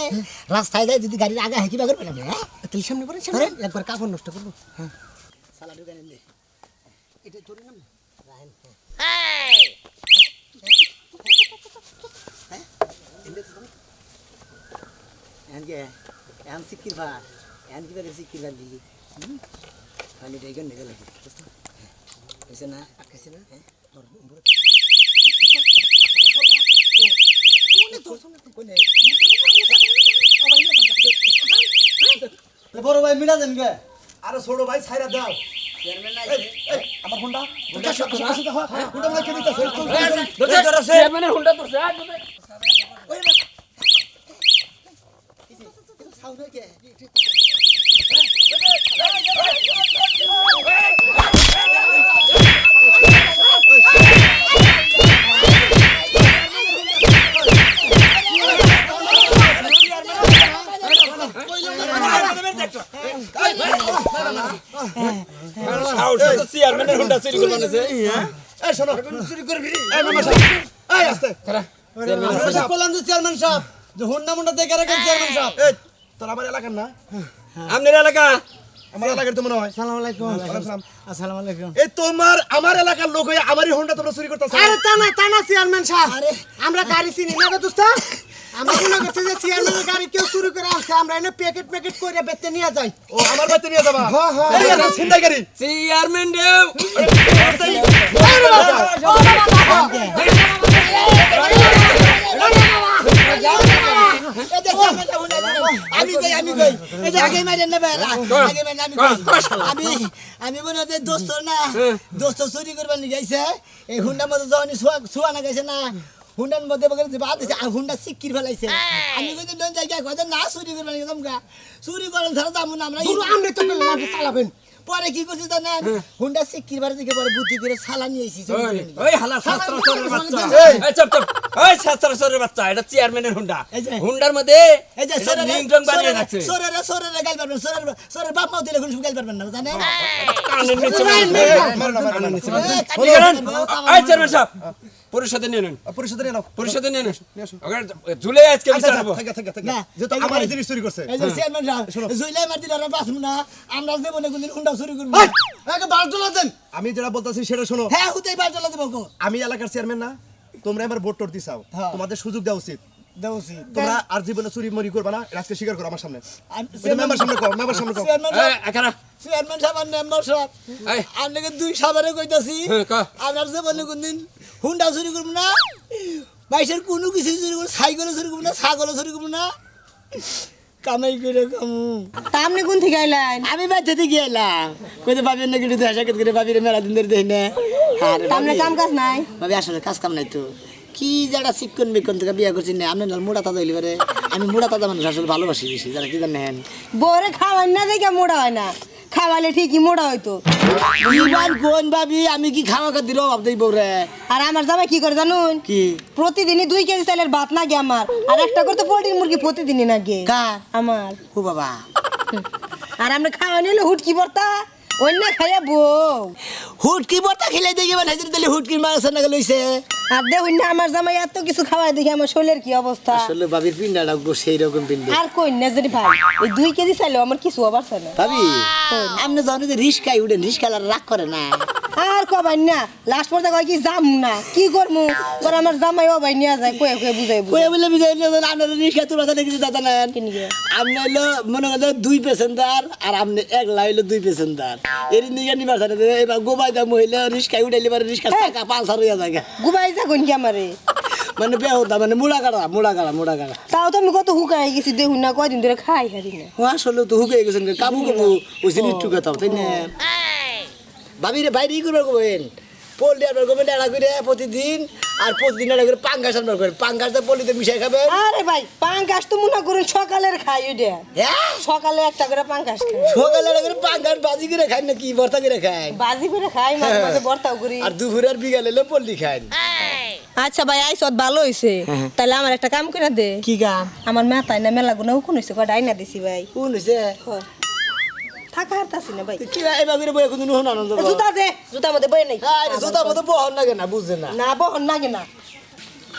রাস্তায় যায় যদি গাড়ির আগে হেঁকিবা করবেন আপনি হ্যাঁ তাহলে সামনে পড়েন সামনে একবার কাপড় নষ্ট করবো হ্যাঁ সালা ঢুকান এনে এটা ধরে নাম রাহেন এখন কে এখন সিকির ভার এখন কি বেশি কি লাগলি খালি টাইগার নেগে লাগে এসে না আটকাছে না হ্যাঁ বড় ভাই মিলা দেন গে আরে ছোট ভাই ছাইরা দাও চেয়ারম্যান নাই আমার ফোনটা ফোনটা মনে কে দিতেছে চেয়ারম্যানের হুন্ডা তোর চেয়ারম্যানের হুন্ডা চুরি করে বানাইছে এই শোনো চুরি করে ফিরি এই মামা সাহেব এই আস্তে কলাম যে চেয়ারম্যান সাহেব যে হুন্ডা মুন্ডা দেখে রাখেন চেয়ারম্যান সাহেব এই তোর আমার এলাকার না আপনার এলাকা আমার এলাকার তো মনে হয় আসসালামু আলাইকুম আসসালাম। আসসালামু আলাইকুম এই তোমার আমার এলাকার লোক হয়ে আমারই হোন্ডা তোমরা চুরি করতেছ আরে তা না চেয়ারম্যান সাহেব আরে আমরা গাড়ি চিনি না দোস্ত আমরা মনে করছি যে চেয়ারম্যানের গাড়ি কেউ চুরি করে আনছে আমরা এনে প্যাকেট করে বেচতে নিয়ে যাই ও আমার বাড়িতে নিয়ে যাবা হ্যাঁ, হ্যাঁ। এই না ছিনতাই গাড়ি চেয়ারম্যান দেও আমি কই এই যে আগে মারেন না বেলা আগে মারেন আমি মনে হচ্ছে দোস্ত না দোস্ত চুরি করবার নিয়ে গেছে এই হুন্ডার মধ্যে যখন ছোয়া না গেছে না হুন্ডার মধ্যে বলে যে বাদ দিছে হুন্ডা সিকির ফেলাইছে আমি কই নন জায়গায় কথা না চুরি করবার নিয়ে গেলাম গা চুরি করেন ছাড়া যাবো না আমরা আপনি তো পেলেন আপনি চালাবেন পরে কি করছি জানেন হুন্ডা সিকির বারে দিকে পরে বুদ্ধি করে সালা নিয়ে এসেছি ওই হালা শাস্ত্র সরের বাচ্চা এই চুপ ওই শাস্ত্র সরের বাচ্চা এটা চেয়ারম্যানের হুন্ডা এই যে। হুন্ডার মধ্যে এই যে এটা রিং টং বানিয়ে রাখছে সরে গাল পারবেন সরে বাপ মাও দিলে কোন গাল পারবেন না জানেন কানের নিচে এই চেয়ারম্যান সাহেব পরিষদে নিয়ে নেন পরিষদে নিয়ে নাও পরিষদে নিয়ে নেন ওকে ঝুলে আজকে বিচার হবো থাকা না, যেহেতু আমার এই জিনিস চুরি করছে এই যে চেয়ারম্যান সাহেব জুইলাই মার দিলে আমরা বাঁচব না আমরা জীবনে কোনদিন হুন্ডা চুরি করব এই, আগে বার চলা দেন আমি যেটা বলতাছি সেটা শোনো হ্যাঁ হুতেই বার চলে দেবো গো আমি এলাকার চেয়ারম্যান না তোমরা আমার ভোট টোট দিছাও হ্যাঁ। তোমাদের সুযোগ দেওয়া উচিত দেউছি তোমরা আর জীবনে চুরি মরি করবা না এটা আজকে স্বীকার করো আমার সামনে মেম্বার সামনে কও মেম্বার সামনে কও চেয়ারম্যান এই এখানে সাহেব আর মেম্বার সাহেব এই আপনাকে দুই সাবারে কইতাছি হ্যাঁ, কও। আপনার জীবনে কোনদিন হুন্ডা চুরি করব না বাইশের কোনো কিছু চুরি করব সাইকেলও চুরি করব না ছাগলও চুরি করব না কামাই করে কামু তা আপনি কোন থেকে আইলেন আমি বাচ্চা থেকে এলাম কইতে ভাবি না কিন্তু দেখা করে ভাবির মেলা দিন ধরে দেখি না আরে তা আপনার কাম কাজ নাই ভাবি আসলে কাজ কাম নাই তো কি যারা শিক্ষণ বিক্ষণ থেকে বিয়ে করছি না আপনি মোড়া তাজা হইলে পারে আমি মোড়া তাজা মানুষ আসলে ভালোবাসি বেশি যারা কি জানেন বরে খাওয়াই না দেখে মোড়া হয় না খাওয়ালে ঠিকই মোড়া হইতো ইবার কোন ভাবি আমি কি খাওয়া খাতির অভাব দেই বউরে আর আমার জামাই কি করে জানুন কি প্রতিদিনই 2 কেজি চালের ভাত লাগে আমার আর একটা করে তো পোল্ট্রি মুরগি প্রতিদিনই লাগে কার আমার ও বাবা আর আমরা খাওয়া নিলে হুটকি ভর্তা অন্য খাইয়া বউ হুটকি বর্তা খেলে দেখি মানে তাহলে হুটকির মাছ না লইছে আর দেখুন না আমার জামাই এত কিছু খাওয়াই দেখি আমার শরীরের কি অবস্থা আসলে ভাবির পিন্ডাটা সেই রকম পিন্ডে আর কই না যদি ভাই এই 2 কেজি চাইলেও আমার কিছু অবাক হয় না ভাবি আপনি জানেন যে রিস্কাই উঠেন রিস্কালার রাগ করে না আর কবাই না লাস্ট পর্যন্ত কয় কি যাম না কি করমু পরে আমার জামাই অবাই নিয়ে যায় কয়ে কয়ে বুঝাই কয়ে বলে বিজয় আপনার রিস্কা তোলা তাহলে কিছু দাদা নেন কিনিগে আপনি হলো মনে করেন 2 প্যাসেঞ্জার আর আপনি একলা হইলো 2 প্যাসেঞ্জার এর নিয়ে নিবার জানে এবার গোবাই দাম হইলে রিস্কাই উঠাইলে পারে রিস্কা চাকা পালসার হইয়া যায় গুবাই যা কোন কি আমারে মানে বেহদা মানে মুড়া কাটা তাও তো আমি কত হুকাই গেছি দেখুন না কয়দিন ধরে খাই হারি না ও আসলে তো হুকে গেছেন কাবু কাবু ওইসিন একটু কথা তাই না ভাবি রে বাইরে ই করবার করবেন পোল্ট্রি আনবার করবেন এড়া করে প্রতিদিন আর প্রতিদিন এড়া করে পাঙ্গাস আনবার করবেন পাঙ্গাসটা পোল্ট্রিতে মিশাই খাবেন আরে ভাই পাঙ্কাশ তো মনে করুন সকালের খাই ওইটা হ্যাঁ সকালে একটা করে পাঙ্কাশ খাই সকালে এড়া করে পাঙ্গাস বাজি করে খান না কি ভর্তা করে খান বাজি করে খাই মাঝে মাঝে ভর্তাও করি আর দুপুরে আর বিকালে এলো পোল্ট্রি খান আচ্ছা ভাই আইসত ভালো হইছে তাহলে আমার একটা কাম করে দে কি কাম আমার মাথায় না মেলা গুনা উকুন হইছে কয়টা আইনা দিছি ভাই কোন হইছে থাকা হারতাছি না ভাই কি এবার করে বই কোনো নুন আনন্দ জুতা দে জুতার মধ্যে বই নাই আরে জুতা মতো বহন লাগে না বুঝছেন না না বহন লাগে না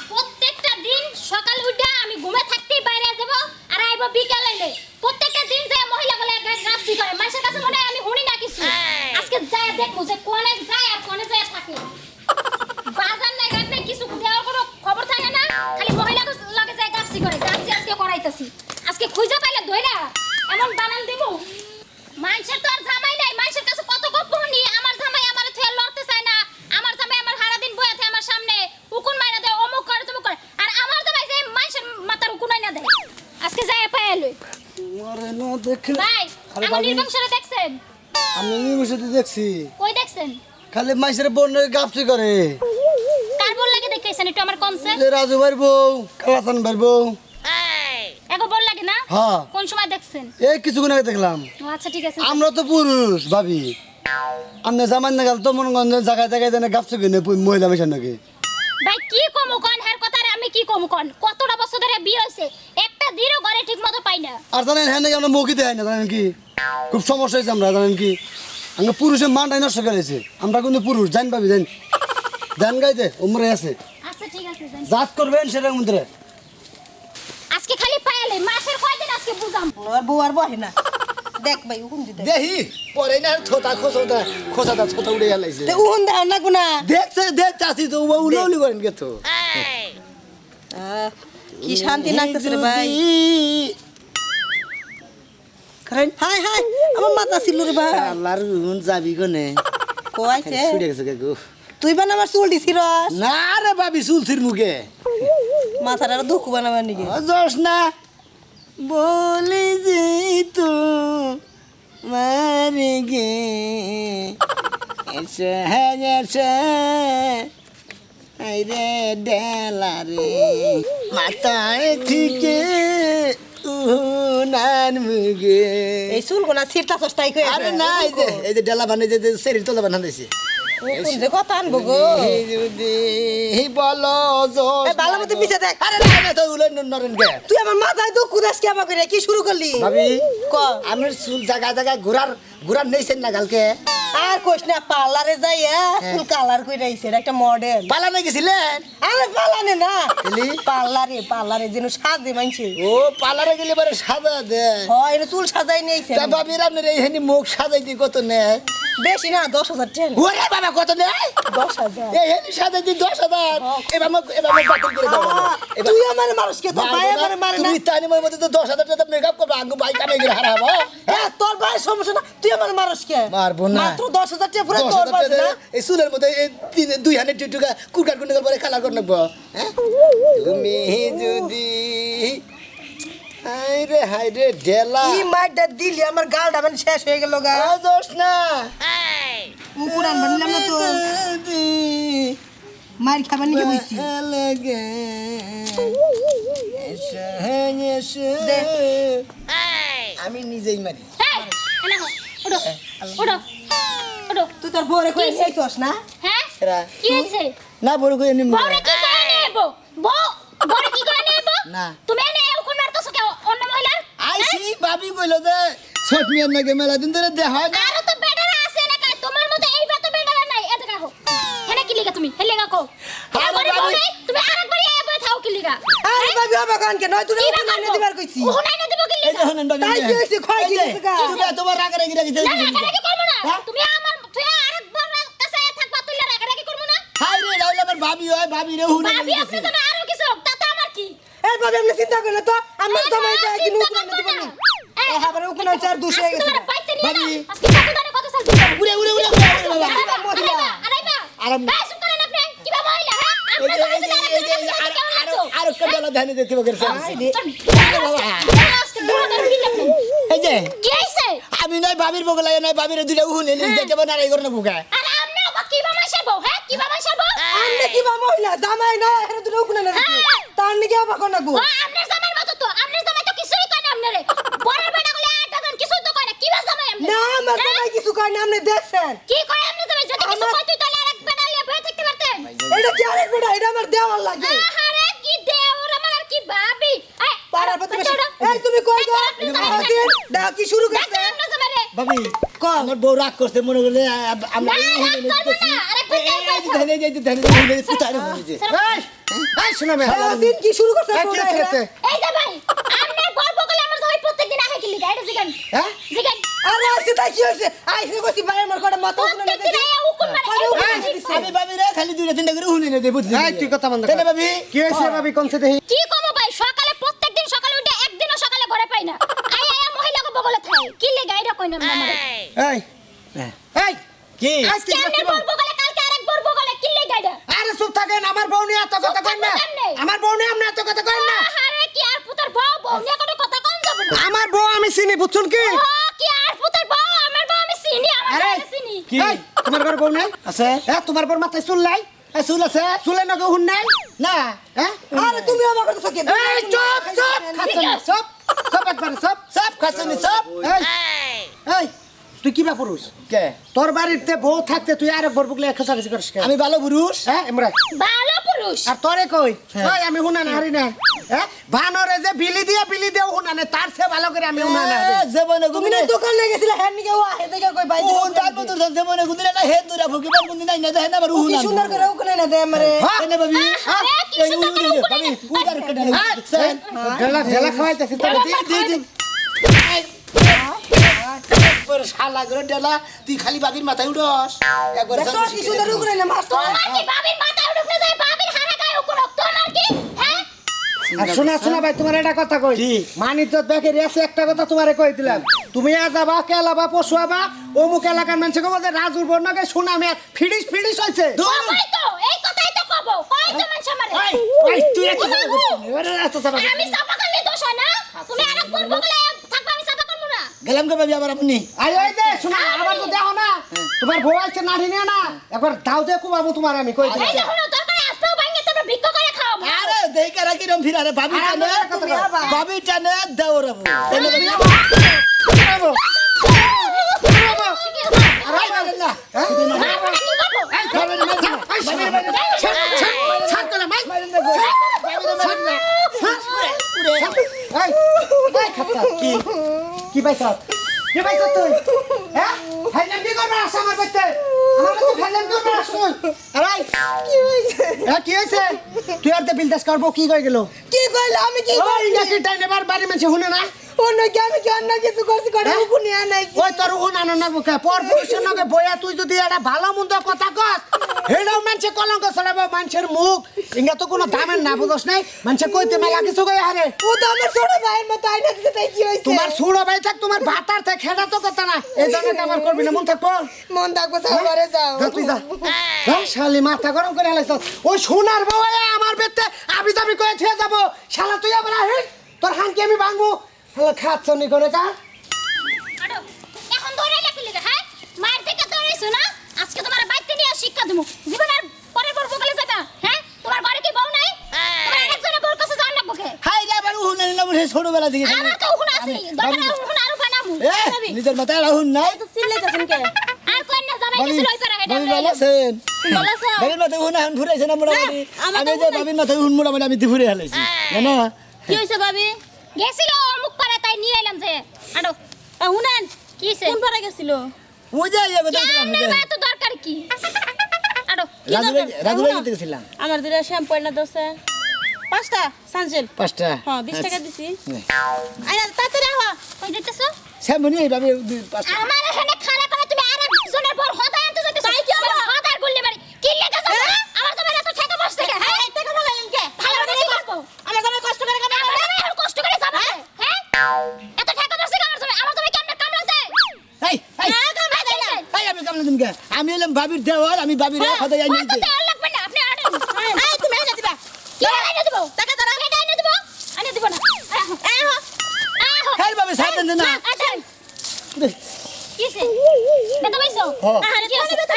প্রত্যেকটা দিন সকাল উঠে আমি ঘুমে থাকতেই বাইরে যাব আর আইব বিকাল হইলে প্রত্যেকটা দিন যে মহিলা গুলো গাছি করে মানুষের কাছে মনে হয় আমি শুনি না কিছু আজকে যায় দেখবো যে কোনে যায় আর কোনে যায় থাকে বাজার নাই ঘাট নাই কিছু দেওয়ার কোনো খবর থাকে না খালি মহিলা লগে যায় গাছি করে গাছি আজকে করাইতাছি আজকে খুঁজে পাইলে ধইরা এমন বানান দিব দেখি ভাই আমার নির্বংশরে দেখছেন? আমি নিমিষতে দেখছি কই দেখছেন? খালি মাইসের বোন গাপচি করে কার বল লাগে দেখতেছেন একটু আমার কমছে? যে রাজু ভাইর বউ কালাসান ভাইর বউ এগো বল লাগে না? হ্যাঁ কোন সময় দেখছেন? এই কিছুক্ষণ আগে দেখলাম ও আচ্ছা ঠিক আছে। আমরা তো পুরুষ ভাবি আপনি জামান না গেল তো মনে করেন জায়গায় জায়গায় জানে গাপচি কিনে মহিলা মেশান নাকি ভাই কি কমু কোন হের কথা আর আমি কি কমু কোন? কতটা বছর ধরে বিয়ে হইছে একটা দিনও ঘরে ঠিকমতো পাই না। আর জানেন হ্যাঁ নাকি আমরা মৌকি দেয় না জানেন কি খুব সমস্যা হয়েছে আমরা জানেন কি আমরা পুরুষের মানটাই নষ্ট করেছে আমরা কিন্তু পুরুষ জান পাবি জান জান গাইতে উমরে আছে আচ্ছা ঠিক আছে যান। জাত করবেন সেটার মধ্যে আজকে খালি পায়ালে মাসের কয়দিন আজকে বুঝাম। আর বউ আর বহে না দেখ ভাই উহুন দিতে দেহি পরে না থোতা খোসাটা ছোটা উড়ে গেলাইছে তে উহুন দাও না গুনা দেখতে আসি তো উলি করেন কে তো কি শান্তি লাগতেছে রে ভাই করেন হাই হাই আমার মাথা ছিল রে ভাই আল্লাহর হুন যাবি কোনে কইছে ছুটে গেছে গো তুই বানা আমার চুল দিছিরস না রে ভাবি চুলছির মুখে মাথাটা দুঃখ বানাবার নাকি জোস না বলে যে তো মারে গে এসে এসে আইরে ডেলা রে মাথায় থেকে উনান মুগে এই চুল কোনা ছিটটা সস্তাই কই আরে না এই যে ডেলা বানাই যে শরীর তোলা বানাইছে কোন যে কথা আনবো গো যদি বলো জোস এই ভালো মতো পিছে দেখ আরে না না তো উলেন নরেন গে তুই আমার মাথায় দুঃখ দাস কি আমাকে রে কি শুরু করলি ভাবি ক আমি চুল জায়গায় জায়গায় ঘুরার নেইছেন না কালকে আর কইস না পার্লারে যাইয়া চুল কালার কই রাইছে একটা মডেল পালানে গেছিলেন আরে পালানে না এলি? পার্লারে যেন সাজে মানছে ও পালারে গেলে পরে সাজা দে হয় এর চুল সাজাই নিয়েছে তা ভাবির আপনার এই হেনি মুখ সাজাই দি কত নে বেশি না 10,000 টাকা ওরে বাবা কত নে 10,000 এই হেনি সাজাই দি 10,000 এবার বাতিল করে দাও তুই আমার মানুষকে তো ভাই আমার মারে না তুমি তানি মোর মধ্যে তো 10,000 টাকা মেকআপ করবা আঙ্গু ভাই কামে গিয়ে হারাবো হ্যাঁ তোর ভাই সমস্যা না তুই আমার মানুষকে মারবো না। মাত্র 10,000 টাকা পুরো তোর 10,000 বাস টাকা না এই চুলের মধ্যে এই দুই হানে টিটুকা কুরকার কুন্ডার পরে খালা করে নেবো হ্যাঁ তুমি যদি হাই রে ডেলা কি মাইটা দিলি আমার গালটা মানে শেষ হয়ে গেল গা দোষ না পুরান বানিলাম না তো মার খাবার নিয়ে বইছি লাগে দে। আমি নিজেই মারি এই এনা হো ওড়ো ওড়ো ওড়ো তুই তোর বউরে কই যাইছস না হ্যাঁ এরা কি হইছে? না বড় করে নিম বউরে কি করে নেব? বউরে কি করে নেব? না। তুমি এনে কোন মারতেছো কেন অন্য মহিলার? আইসি ভাবি কইলো যে ছোট মিয়ার নাকি মেলা দিন ধরে দেখা হয় না আরো তো বেডারা আছে না কাই তোমার মতো এই বাতো বেডারা নাই এত কাহো হেনা কি লিগা তুমি হেলে গা কো আরে আরে বাবু। বাবু তুমি আরেকবার এই বই থাও কি লিগা আরে ভাবি আমার কানকে নয় তুই না দিবার কইছি উহুনাই না দিব কি এই লিগা দেখুন ভাবি তাই কি হইছে খয় কি হইছে গা তুমি তোমার রাগারাগি রাগি না রাগারাগি করবো না তুমি আমার তুই আরেকবার কাছে থাকবা তুই রাগারাগি করবো না হাই রে রাইল আমার ভাবি হয় ভাবি রে হুনে ভাবি আপনি তো আরো কিছু হোক তাতে আমার কি এই ভাবি আপনি চিন্তা করেন না তো আমার জামাই যা কি চিন্তা নুকুন করবো দিবেন না। না এই হাবারে উকুন চার দুশ হয়ে গেছে তোমার পাইতে নিয়ে না ভাবি। আজকে কত দানে কত সাল দিবা উড়ে উড়ে উড়ে আরাইবা আরাম। ভাই সুপ করেন আপনি কিবা মহিলা হ্যাঁ এই আপনি যে তো এই যে এই যে আর কত ধানে দেখতে বগের এই যে কি হইছে আমি নয় ভাবির বগল লাগে নয় ভাবির দুইটা হুনে নিজ দেখতে না রাই করে না বুকা আর আপনি আবার কিবা মাইশাবো হ্যাঁ কিবা মাইশাবো আমনে কি বা মহিলা জামাই না এর দুটো উকুন না তার নিকে আবার কোন গো ও আপনার জামাইর মতো তো আপনার জামাই তো কিছুই কয় না আপনারে বড় বেটা গুলো আট দান কিছুই তো কয় না কিবা জামাই আপনি না আমার জামাই কিছু কয় না আপনি দেখছেন কি কয় আপনার জামাই যদি কিছু কয় তুই তাহলে আরেক বেটা লিয়ে বসে থাকতে পারতেন এটা কি আরেক বেটা এটা আমার দেওয়ার লাগে আরে কি দেওর আমার আর কি ভাবি এই পাড়ার প্রতিবেশী এই তুমি কই গো দা কি শুরু করছে আপনার জামাইরে ভাবি আমার বউ রাগ করছে মনে করলে আমরা না, রাগ করবো না, আরেক বেটা ধানে যাইতে ধানে হুনে সুতারে হইছে এই শোনা মে দিন কি শুরু করছে এই কি খেতে এই যে ভাই আপনার গল্প করলে আমার জামাই প্রত্যেকদিন আহে কি লিগা এটা জিগান হ্যাঁ জিগান আরে আসে তাই কি হইছে আইছে কইছি ভাই আমার কোটা মাথা উকুন না প্রত্যেকদিন আহে উকুন মারে আমি ভাবি রে খালি দুইটা তিনটা করে হুনে দে বুঝলি এই তুই কথা বন্ধ কেন ভাবি কি হয়েছে ভাবি কোনছে দেখি কি কমো ভাই সকালে প্রত্যেকদিন সকালে উঠে একদিনও সকালে ঘরে পাই না আই আই মহিলাকে বগলে থাকে কি লিগা এটা কই না আমারে এই এই কি আজকে আপনি বলবো গলে কালকে আরেক বলবো গলে কি লিগা এটা আরে চুপ থাকেন আমার বউ নিয়ে এত কথা কই না আমার বউ নিয়ে আপনি এত কথা কই না আরে কি আর পুতার বউ বউ নিয়ে কোনো কথা কোন যাব না আমার বউ আমি চিনি বুঝছুন কি ও কি আর পুতের বউ আমার বউ আমি চিনি আমার আরে, বউ চিনি কি তোমার ঘর বউ নাই আছে তোমার ঘর মাথায় চুল নাই চুল আছে চুলে নগে হুন নাই না আরে তুমি আমার কথা কি এই চুপ চুপ খাচ্ছনি চুপ চুপ একবার চুপ চুপ খাচ্ছনি চুপ এই তুই কি বা পুরুষ কে তোর বাড়িতে বউ থাকতে তুই আরেক বর বুকলে খেসাখেসি করিস কে আমি ভালো পুরুষ এমরা ভালো পুরুষ আর তোরে কই কই আমি হুনা না হারি না বানরে যে বিলি দিয়ে হুনা না তার চেয়ে ভালো করে আমি হুনা না জীবনে গুদিনে দোকানে গেছিল হেন নিকে ও আহে দেখে কই ভাই হুন তার মতো জীবনে গুদিনে না হেন দুরা ভুকি বার গুদিনে না দেয় না বার হুনা কি সুন্দর করে ওখানে না দে আমারে এনে ভাবি আরে কি সুন্দর করে ভাবি উদার কেটে ঢেলা খাওয়াইতেছি তোরে দি पर শালা করে ঢেলা তুই খালি বাবির মাথায় উড়স একবার কি সুন্দর উড়ে না মাছ তোমার কি বাবির মাথায় উঠে না যায় বাবির হারা গায়ে উকুড়ক তোমার কি হ্যাঁ আর শোনা ভাই তোমার একটা কথা কই মানি তো দেখে রেছে একটা কথা তোমারে কই দিলাম তুমি যাবা কেলাবা পশুয়াবা অমুক এলাকার মানুষ কব যে রাজুর বর্ণকে শোনা মে ফিডিস হইছে কই তো এই কথাই তো কব কই তো মানুষ আমারে ওই তুই এত সাবা করছিস ওরে এত সাবা আমি সাফা করলে দোষ হয় না তুমি আরেক করব বলে থাকবা আমি সাফা করব না গেলাম কে ভাবি আবার আপনি আই ওই দে শোনা আবার তো দেখো না তোমার বউ আছে নাড়ি নিয়ে না একবার দাও দে কুবাবু তোমার আমি কই এই দিই দেখো দরকার আসতেও ভাঙে তোমরা ভিক্ষা করে খাও আরে দেইকা রাখি রম ফিরারে ভাবি জানে দেওরাবো এনে ব্রাভো আরে মারেন না কি পাইছ তুই হ্যাঁ ফাইনাল কি করবা আসা আমার বাইতে আমার তো ফাইনাল করবা আসুন আরে কি হইছে তুই আর তে বিলদাস করব কি কই গেল কি কইল আমি কি কই নাকি টাইনে বাড়ি মানুষ শুনে না অন্য কি আমি কি অন্য কিছু করছি করে উকুনি আনাই ওই তোর উন আনো না বুকে পর পুরুষের নগে বয়া তুই যদি এটা ভালো মন্দ কথা কস হেডাও মানুষে কলঙ্ক ছড়াবো মানুষের মুখ ইঙ্গা তো কোনো দামের না বুঝছ নাই মানুষে কইতে মেলা কিছু কই হারে ও তো আমার ছোট ভাইয়ের মতো আইনা দিতে তাই কি হইছে তোমার ছোট ভাই থাক তোমার ভাতার থাক হেডা তো কথা না এই জন্য আমার করবি না মন থাকবো সাগরে যাও তুই যা শালি মাথা গরম করে আলাইছ ওই সোনার বউ আমার বেতে আবি যাবি কই থিয়ে যাব শালা তুই আবার আহিস তোর হানকে আমি ভাঙবো শালা খাচ্ছনি করে যা আড়ো এখন ধরে রাখলি হ্যাঁ মায়ের থেকে ধরেছো না আজকে তোমার বাইতে নিয়ে শিক্ষা দেবো জীবনের পরের পর বকলে যাবা হ্যাঁ তোমার ঘরে কি বউ নাই তোমার আরেকজনের বউর কাছে যান না বকে হাই রে আবার উহুন না বলে ছোটবেলা থেকে আমার তো উহুন আছে দরকার উহুন আরো বানামু নিজের মাথায় রাহুন নাই তো চিল্লাইতেছেন কে আর কোন না যাবাই কিছু লই পারা হেডা ভালো আছেন বলেছ বাবির মাথায় উহুন আন ঘুরাইছে না মোটামুটি আমি যে বাবির মাথায় উহুন মোটামুটি আমি ঘুরে হেলাইছি জানো কি হইছে ভাবি গেছিল অমুক পারে তাই নিয়ে এলাম যে আড়ো শুনেন কিছে কোন পারে গেছিল ওই যে ইয়ে কথা বললাম না এত দরকার কি আড়ো রাজু ভাই গেছিলাম আমার দুটা শ্যাম্পু এনে দছে 5টা সানজেল 5টা হ্যাঁ 20 টাকা দিছি আইনা তাড়াতাড়ি আহ কই দিতেছো সামনে এইভাবে 5টা আমার এখানে খাড়া করে তুমি আরেকজনের পর হদায় আনতে যাইতেছো তাই কি হবে হদার গুল্লি মারি কি লেগেছে আমার তো এত ঠেকা বসছে কে হ্যাঁ এই টাকা বলেন কে ভালো করে করব আমার জামাই কষ্ট করে কামাই করে আমার এখন কষ্ট করে যাবে হ্যাঁ এত ঠেকা বসছে আমার জামাই কেমনে কামলা দেয় এই আমি কামলা দিমকে আমি এলাম বাবির দেওয়ার আমি বাবির কথা জানি কত তেল লাগবে না আপনি আড়ে এই তুমি এনে দিবা কি এনে দিব টাকা ধরা এটা এনে দিব এনে দিব না খাই বাবু সাথে না কিসে বেটা বাইছো আরে কি আছে বেটা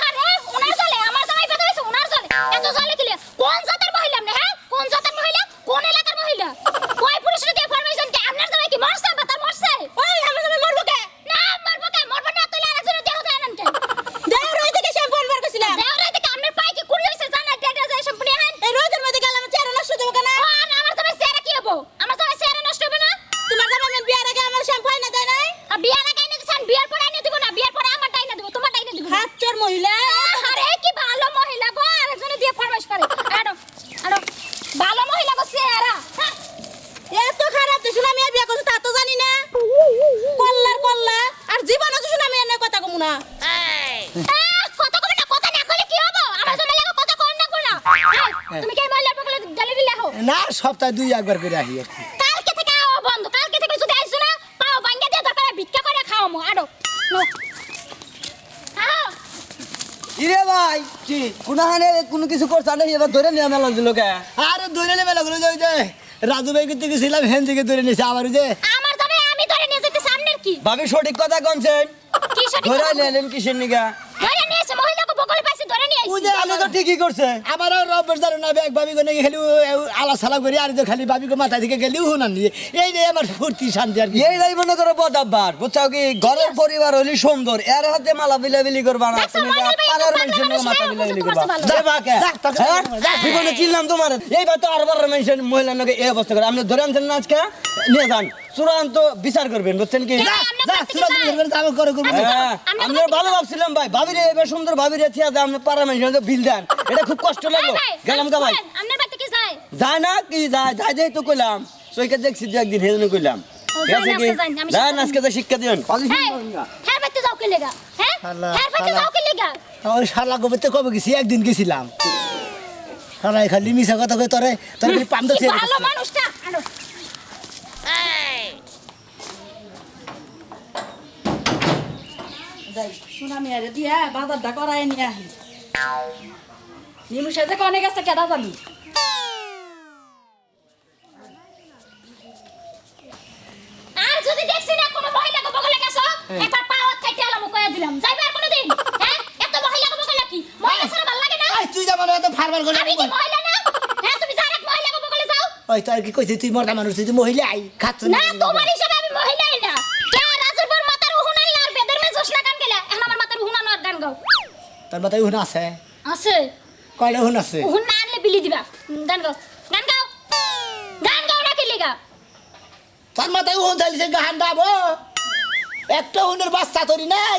আরে ওনার চলে আমার জামাই বেটা বাইছো ওনার চলে এত চলে দিলে কোন জাতের মহিলা আপনি হ্যাঁ কোন জাতের মহিলা কোন এলাকার মহিলা কই পুরুষের দিয়ে ফরমাইছেন কি আপনার জামাই কি মরছে বেটা মরছে ওই আমার জামাই মরবো কে না মরবো না তুই আরেকজনের দেহ দেন আনকে দেও রই থেকে শ্যাম্পু আনবার কইছিলাম দেহ রই থেকে আপনার পাই কি কুড়ি হইছে জানা ডেটা যায় শ্যাম্পু নিয়ে আন এই রোদের মধ্যে গেলাম চেহারা নষ্ট দেব কেন আমার জামাই চেহারা কি হবো আমার জামাই চেহারা নষ্ট হবে না তোমার জামাই বিয়ার আগে আমার শ্যাম্পু এনে দেয় নাই আর বিয়ার আগে এনে দিছেন বিয়ার পরে এনে দিব না বিয়ার পরে আমার টাইনা দিব তোমার টাইনা দিব হাত চোর মহিলা আরে কি ভালো মহিলা গো আরেকজনে দিয়ে ফরমাইশ পারে আড়ো ভালো মহিলা গো চেহারা এত খারাপ তো শুনে আমি আর বিয়া করছি তা তো জানি না কল্লা আর জীবন আছে শুনে আমি এনে কথা কমু না কথা কবে না কথা না কইলে কি হবো আমার জন্য লাগা কথা কোন না কোন তুমি কি মহিলার বকলে গালি দিলে হো না সপ্তাহে 2 একবার করে আসি কালকে থেকে আও বন্ধ কালকে থেকে যদি আইছো না পাও ভাঙ্গা দিয়ে দরকার ভিক্ষা করে খাও মো আড়ো নো ইরে ভাই কি কোনখানে কোনো কিছু করছ না এবার ধরে নিয়ে মেলা দিল কে আরে ধরে নেবে লাগলো যে রাজু ভাই করতে গেছিলাম হেন থেকে ধরে নিয়েছে আবার যে আমার জামাই আমি ধরে নিয়ে যেতে সামনের কি ভাবি সঠিক কথা কনছেন কি সেটা ধরে নিলেন কিসের নিগা ধরে নিয়ে এসে মহিলাকে বগলে পাইছে ধরে নিয়ে ওই আইছি যে আলো তো ঠিকই করছে আমারও রবের জানো না এক ভাবি গনে খালি আলা সালা করি আর যে খালি ভাবিকে মাথা থেকে গেলিও হুনান নিয়ে এই যে আমার ফুর্তি শান্তি আর কি এই মনে করো বদাব্বার বুঝছো কি ঘরের পরিবার হইলি সুন্দর এর হাতে মালা বিলাবিলি করবা না তুমি পাড়ার মানুষের নিয়ে মাথা বিলাবিলি করবা দেবা কে জীবনে চিনলাম তোমার এইবার তো আরবার মানুষের মহিলার নাকি এই অবস্থা করে আপনি ধরে আনছেন না আজকে নিয়ে যান চূড়ান্ত বিচার করবেন বুঝছেন কি হ্যাঁ, আমরা ভালো ভাবছিলাম ভাই ভাবিরে এবার সুন্দর ভাবিরে থিয়া দেয় আপনি পাড়ার মানুষের বিল দেন এটা খুব কষ্ট লাগলো গেলাম কা ভাই আমনের বাড়িতে কি যায় যায় না কি যায় যায় যাই তো কইলাম সইকে দেখছি যে একদিন হেজন্য কইলাম ঠিক আছে কি যান আজকে তো শিক্ষা দিবেন হ্যাঁ বাড়িতে যাও কি লাগা হ্যাঁ হ্যাঁ বাড়িতে যাও কি লাগা ওই শালা গোবরতে কবে গেছি একদিন গেছিলাম শালা খালি মিশা কথা কই তোরে তোর খালি পাম কি ভালো মানুষটা আনো যাই সুনামি আরে দিয়া বাজারটা করায় নিয়ে আহি নিমুষে যে কনে গেছে কেডা জানি আর যদি দেখছি না কোনো মহিলাকে বগলে গেছো একবার পাওয়ার থেকে আলাম কইয়া দিলাম যাইবার কোনদিন হ্যাঁ এত মহিলাকে বগলে কি মহিলা ছাড়া ভালো লাগে না তুই যাবা না তো ফারবার করে আমি কি মহিলা না হ্যাঁ তুমি যারা মহিলাকে বগলে যাও ওই তোর কি কইছিস তুই মর্দা মানুষ তুই মহিলা আই খাচ্ছ না তোমার হিসাবে আমি মহিলাই না কে রাজুরপুর মাতার উহুনাল আর বেদের মে জোশনা গান গেলা এখন আমার মাতার উহুনানো আর গান গাও তোর মাথায় হুন আছে আছে কয়টা হুন আছে উহুন না আনলে বিলি দিবা গান গাও গান গাও গান গাও না কি লিগা তোর মাথায় হুন চালিছে গান গাবো একটা হুনের বাচ্চা তোরি নাই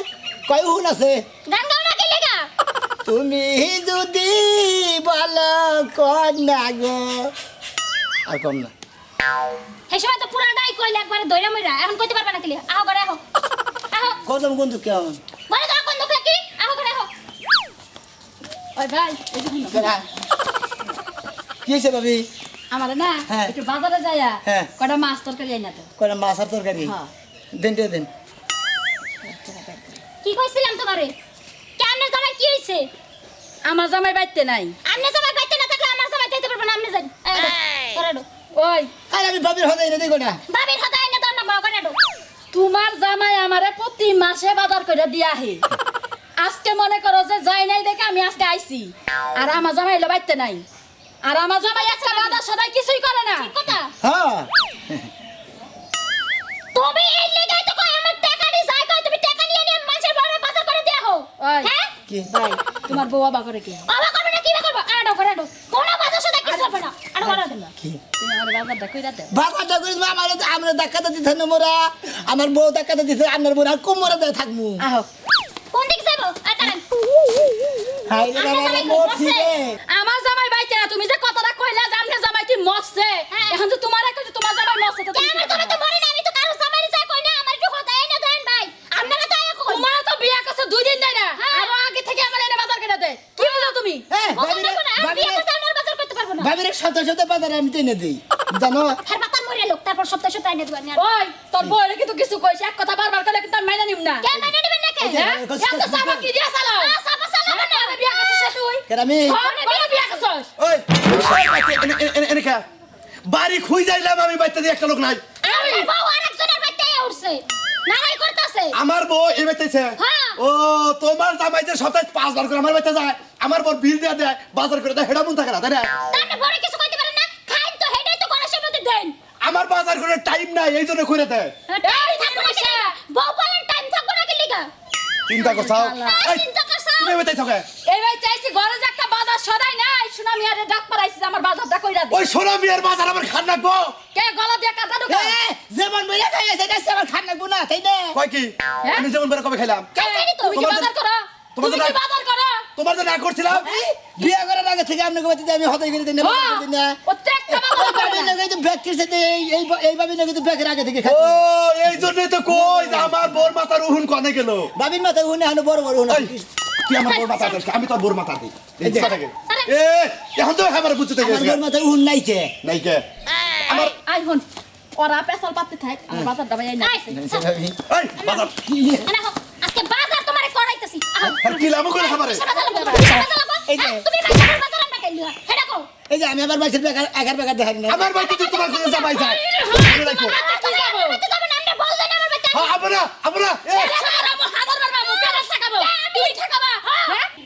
কয় হুন আছে গান গাও না কি লিগা তুমি যদি বলো কোন না গো আর কম না এই সময় তো পুরাটাই কইলে একবারে দইরা মইরা এখন কইতে পারবা না কি লিগা আহো করে আহো আহো কদম কোন তো কেমন বলে দাও কোন দুঃখ কি আহো করে আহো ওই ভাই এই যে শুনো। কি হয়েছে ভাবি আমারে না হ্যাঁ। একটু বাজারে যাইয়া হ্যাঁ। কয়টা মাছ তরকারি আইনা তো কয়টা মাছ আর তরকারি হ্যাঁ। দেন দেন কি কইছিলাম তোমারে কেমনে জামাই কি হইছে আমার জামাই বাইতে নাই আমনে জামাই বাইতে না থাকলে আমার জামাই যাইতে পারবে না আমনে যাই করে দাও ওই আর আমি ভাবির হদাই না দেখো না বাবির হাতে আইনা দাও না মা করে দাও তোমার জামাই আমারে প্রতি মাসে বাজার করে দিয়া হে আজকে মনে করো যে যাই নাই দেখে আমি আজকে আইছি আর আমার জামাই এলো বাইতে নাই আর আমার জামাই একটা বাজার সদাই কিছুই করে না ঠিক কথা হ্যাঁ তুমি এই লেগাই তো কই আমার টাকা দি যাই কই তুমি টাকা নিয়ে নিয়ে মানুষের বড় বাজার করে দেয়া হও ওই হ্যাঁ কি ভাই তোমার বউ আবা করে কি বাবা করবে না কি না করবে আড়াও করে দাও কোন বাজার সাথে কিছু হবে না আড়াও করে দাও কি তুমি আমার বাজারটা কইরা দাও বাবাটা কইস আমার আমরা ধাক্কাটা দিতে না মোরা আমার বউ ধাক্কাটা দিতে আপনার মোরা কোমরে দেয় থাকমু আহো কোন দিক যাবো আটান হাই রে বাবা মরছি রে আমার জামাই বাইতে না তুমি যে কথাটা কইলা যে আমনে জামাই কি মরছে এখন তো তোমার একটা যে তোমার জামাই মরছে তো কে আমার জামাই তো মরে না আমি তো কারো জামাই যাই কই না আমার একটু হদাই না দেন ভাই আপনারা তো আয়া কই তোমার তো বিয়া করছে 2 দিন নাই না আরো আগে থেকে আমার এনে বাজার করে দে কি বুঝো তুমি হ্যাঁ বাজার করব না আমি বিয়ে করতে আমার বাজার করতে পারবো না ভাবির সপ্তাহ সপ্তাহ বাজারে আমি টেনে দেই জানো হ্যাঁ বাতার মরে লোক তারপর সপ্তাহে সপ্তাহে এনে দিবেন ওই তোর বউরে কিন্তু কিছু কইছ এক কথা বারবার কইলে কিন্তু আমি মাইনা নিম না কে মানে দিবেন না কে হ্যাঁ এত সাবা কি দিয়া চালাও সাবা সালাম না আমি বিয়া করছিস তুই কেন আমি কোনে বিয়া করছিস ওই এনে খা বাড়ি খুই যাইলাম আমি বাইতে দিয়ে একটা লোক নাই আমি বউ আরেকজনের বাড়িতে উঠছে নাগাই করতেছে আমার বউ এই বাইতেছে হ্যাঁ। ও তোমার জামাই যে সপ্তাহে 5 বার করে আমার বাইতে যায় আমার বর বিল দেয়া দেয় বাজার করে দেয় হেডা মন থাকে না তাই না তাহলে বড় কিছু কইতে পারেন না খাইন তো হেডাই তো গণেশের মধ্যে দেন আমার বাজার করে টাইম নাই এই জন্য করে দেয় এই থাকবো না কি? বউ বলেন টাইম থাকবো না কি লিগা চিন্তা করছাও এই, চিন্তা করছাও? তুমি বাইতেছ কে এই ভাই চাইছি ঘরে যে একটা বাজার সদাই নাই সুনামি আরে ডাক পারাইছিস আমার বাজারটা কইরা দে ওই সোনা মিয়ার বাজার আমার খান রাখবো কে গলা দিয়ে কাটা ঢুকা যেমন বইলা খাই আছে এটা আমার খান লাগবো না তাই না কয় কি হ্যাঁ? আমি যেমন বের কবে খেলাম খাইছেনি তো তুমি কি তোমার বাজার করো তোমার তুমি কি জন্য- বাজার করো তোমার জন্য না করছিলাম বিয়ে করার আগে থেকে আপনাকে বলতে আমি হদাই করে দিই না হ্যাঁ, দিই না প্রত্যেকটা বাজার করে না। এইভাবে নাকি তো ব্যাগের আগে থেকে ও খাচ্ছি এই জন্যই তো কই যে আমার বোর মাথার উহুন কনে গেল বাবির মাথায় উনি হানো বড় বড় উনি এই, তুই আমার বোর মাথা দিস আমি তোর বোর মাথা দিই এই দিশা থেকে এ এখন তো আমার বুঝতে আমার গেছে বড় মাথায় উন নাই কে নাই কে আমার আই হন ওরা পেছাল পাতে থাক আমার বাজারটা ভাই না এই, এই বাজার এনে হোক, আজকে বাজার তোমারে করাইতেছি আহ, আর কি লাভ করে খাবারে সাদা চালাবো, এই যে- তুমি বাজার বাজার আমরা খাইলি হেডা কও এই যে আমি আবার বাইশের বেকার একার বেকার দেখাই না আমার বাড়িতে তো তোমার জন্য জামাই যায় মনে রাখো বাজার তো যাবো না আমরা বল দেন আমরা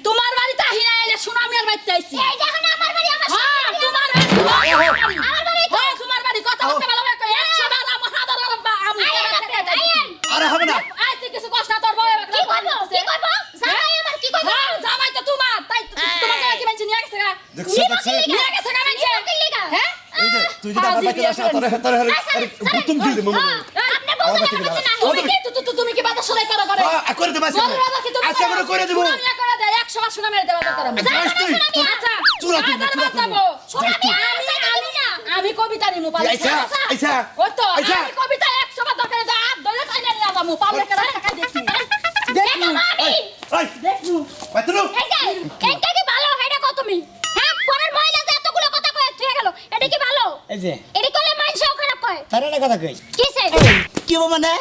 তোমার বাড়িতে আহিনা এলে সুনামিয়ার বাড়িতে আইছি এই দেখো না আমার বাড়ি আমার হ্যাঁ, সামনে তোমার বাড়ি। বাড়ি আমার বাড়ি তো। হ্যাঁ, তোমার বাড়ি কথা বলতে ভালো করে 100 বার আমার হাজার বার আমি আইয়েন আপনি, আইয়েন। আরে হবে না আই তুই কিছু কষ্ট না, তোর বউ কি করবো? কি করবো? জামাই আমার কি করবো? হ্যাঁ, জামাই তো তোমার তাই তোমার জামাই কি মানছে নিয়ে গেছে গা দেখছো দেখছো নিয়ে গেছে গা মানছে নিবো কি লিগা? হ্যাঁ এই যে তুই যদি আমার বাড়িতে আসা তোরে গুতুম দিল মনে মনে আপনি বলছেন আমার বাড়িতে আমাকে না। তুমি কি বাধা সরাই করো করে করে দেব আজকে বড় বাবা কি তুমি আজকে আমরা করে দেব সুনামিয়া করে দেয় 100 বার সুনামিয়া দেওয়া দরকার আমার আচ্ছা চুরা তুই হাজার বার যাবো। আমি কবিতা নিমু পালে আইসা ওই তো আইসা আমি কবিতা 100 বার দরকার আছে আর দলে তাই নিয়ে যাবো পালে করে টাকা দেখি দেখো আমি। এই দেখু পাতলু এই যে, এইটা কি ভালো? এটা কও তুমি? হ্যাঁ, পরের মহিলা যে এতগুলো কথা কয়ে থুয়ে গেল, এটা কি ভালো? এই যে এটা করলে মানুষও খারাপ কয়। তার একটা কথা কই কিসে? কি বল মানে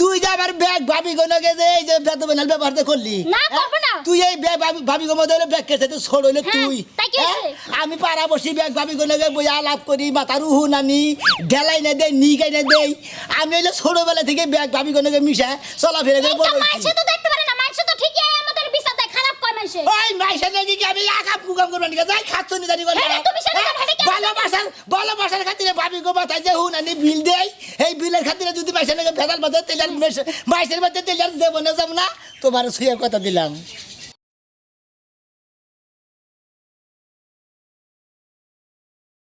তুই যে আবার ব্যাগ ভাবি গনকে যে এই যে বেতবেনাল ব্যবহার করলি না, করবো না। তুই এই ব্যাগ ভাবি গো মধ্যে ব্যাগ কেছে তুই ছড় হইলে হ্যাঁ, তুই তাই কি হ্যাঁ? হয়েছে? আমি পাড়া বসি ব্যাগ ভাবি গনকে বই আলাপ করি মাথার উহু নানি ঢেলাই না দেই নিগাই না দেই আমি হইলে ছোটবেলা থেকে ব্যাগ ভাবি গনকে মিশা চলাফেরা করে বড় এইটা হইছি মানুষে তো দেখতে পারে না, মানুষে তো ঠিকই আমাদের বিচার দেয়, খারাপ কয় মানুষে। ওই মাইশা নাকি কি আমি আকাপ কুকাম করব নাকি যাই খাচ্ছ নি জানি করে হ্যাঁ, তুমি সেটা ভাবে কেন? ভালোবাসার খাতিরে ভাবি গো মাথায় যে হুন আনি বিল দেই এই বিলের খাতিরে যদি মাইশা নাকি ভেজাল বাজার তেল মাইশের মধ্যে তেল দেব না যাব না তোমার সুয়ে কথা দিলাম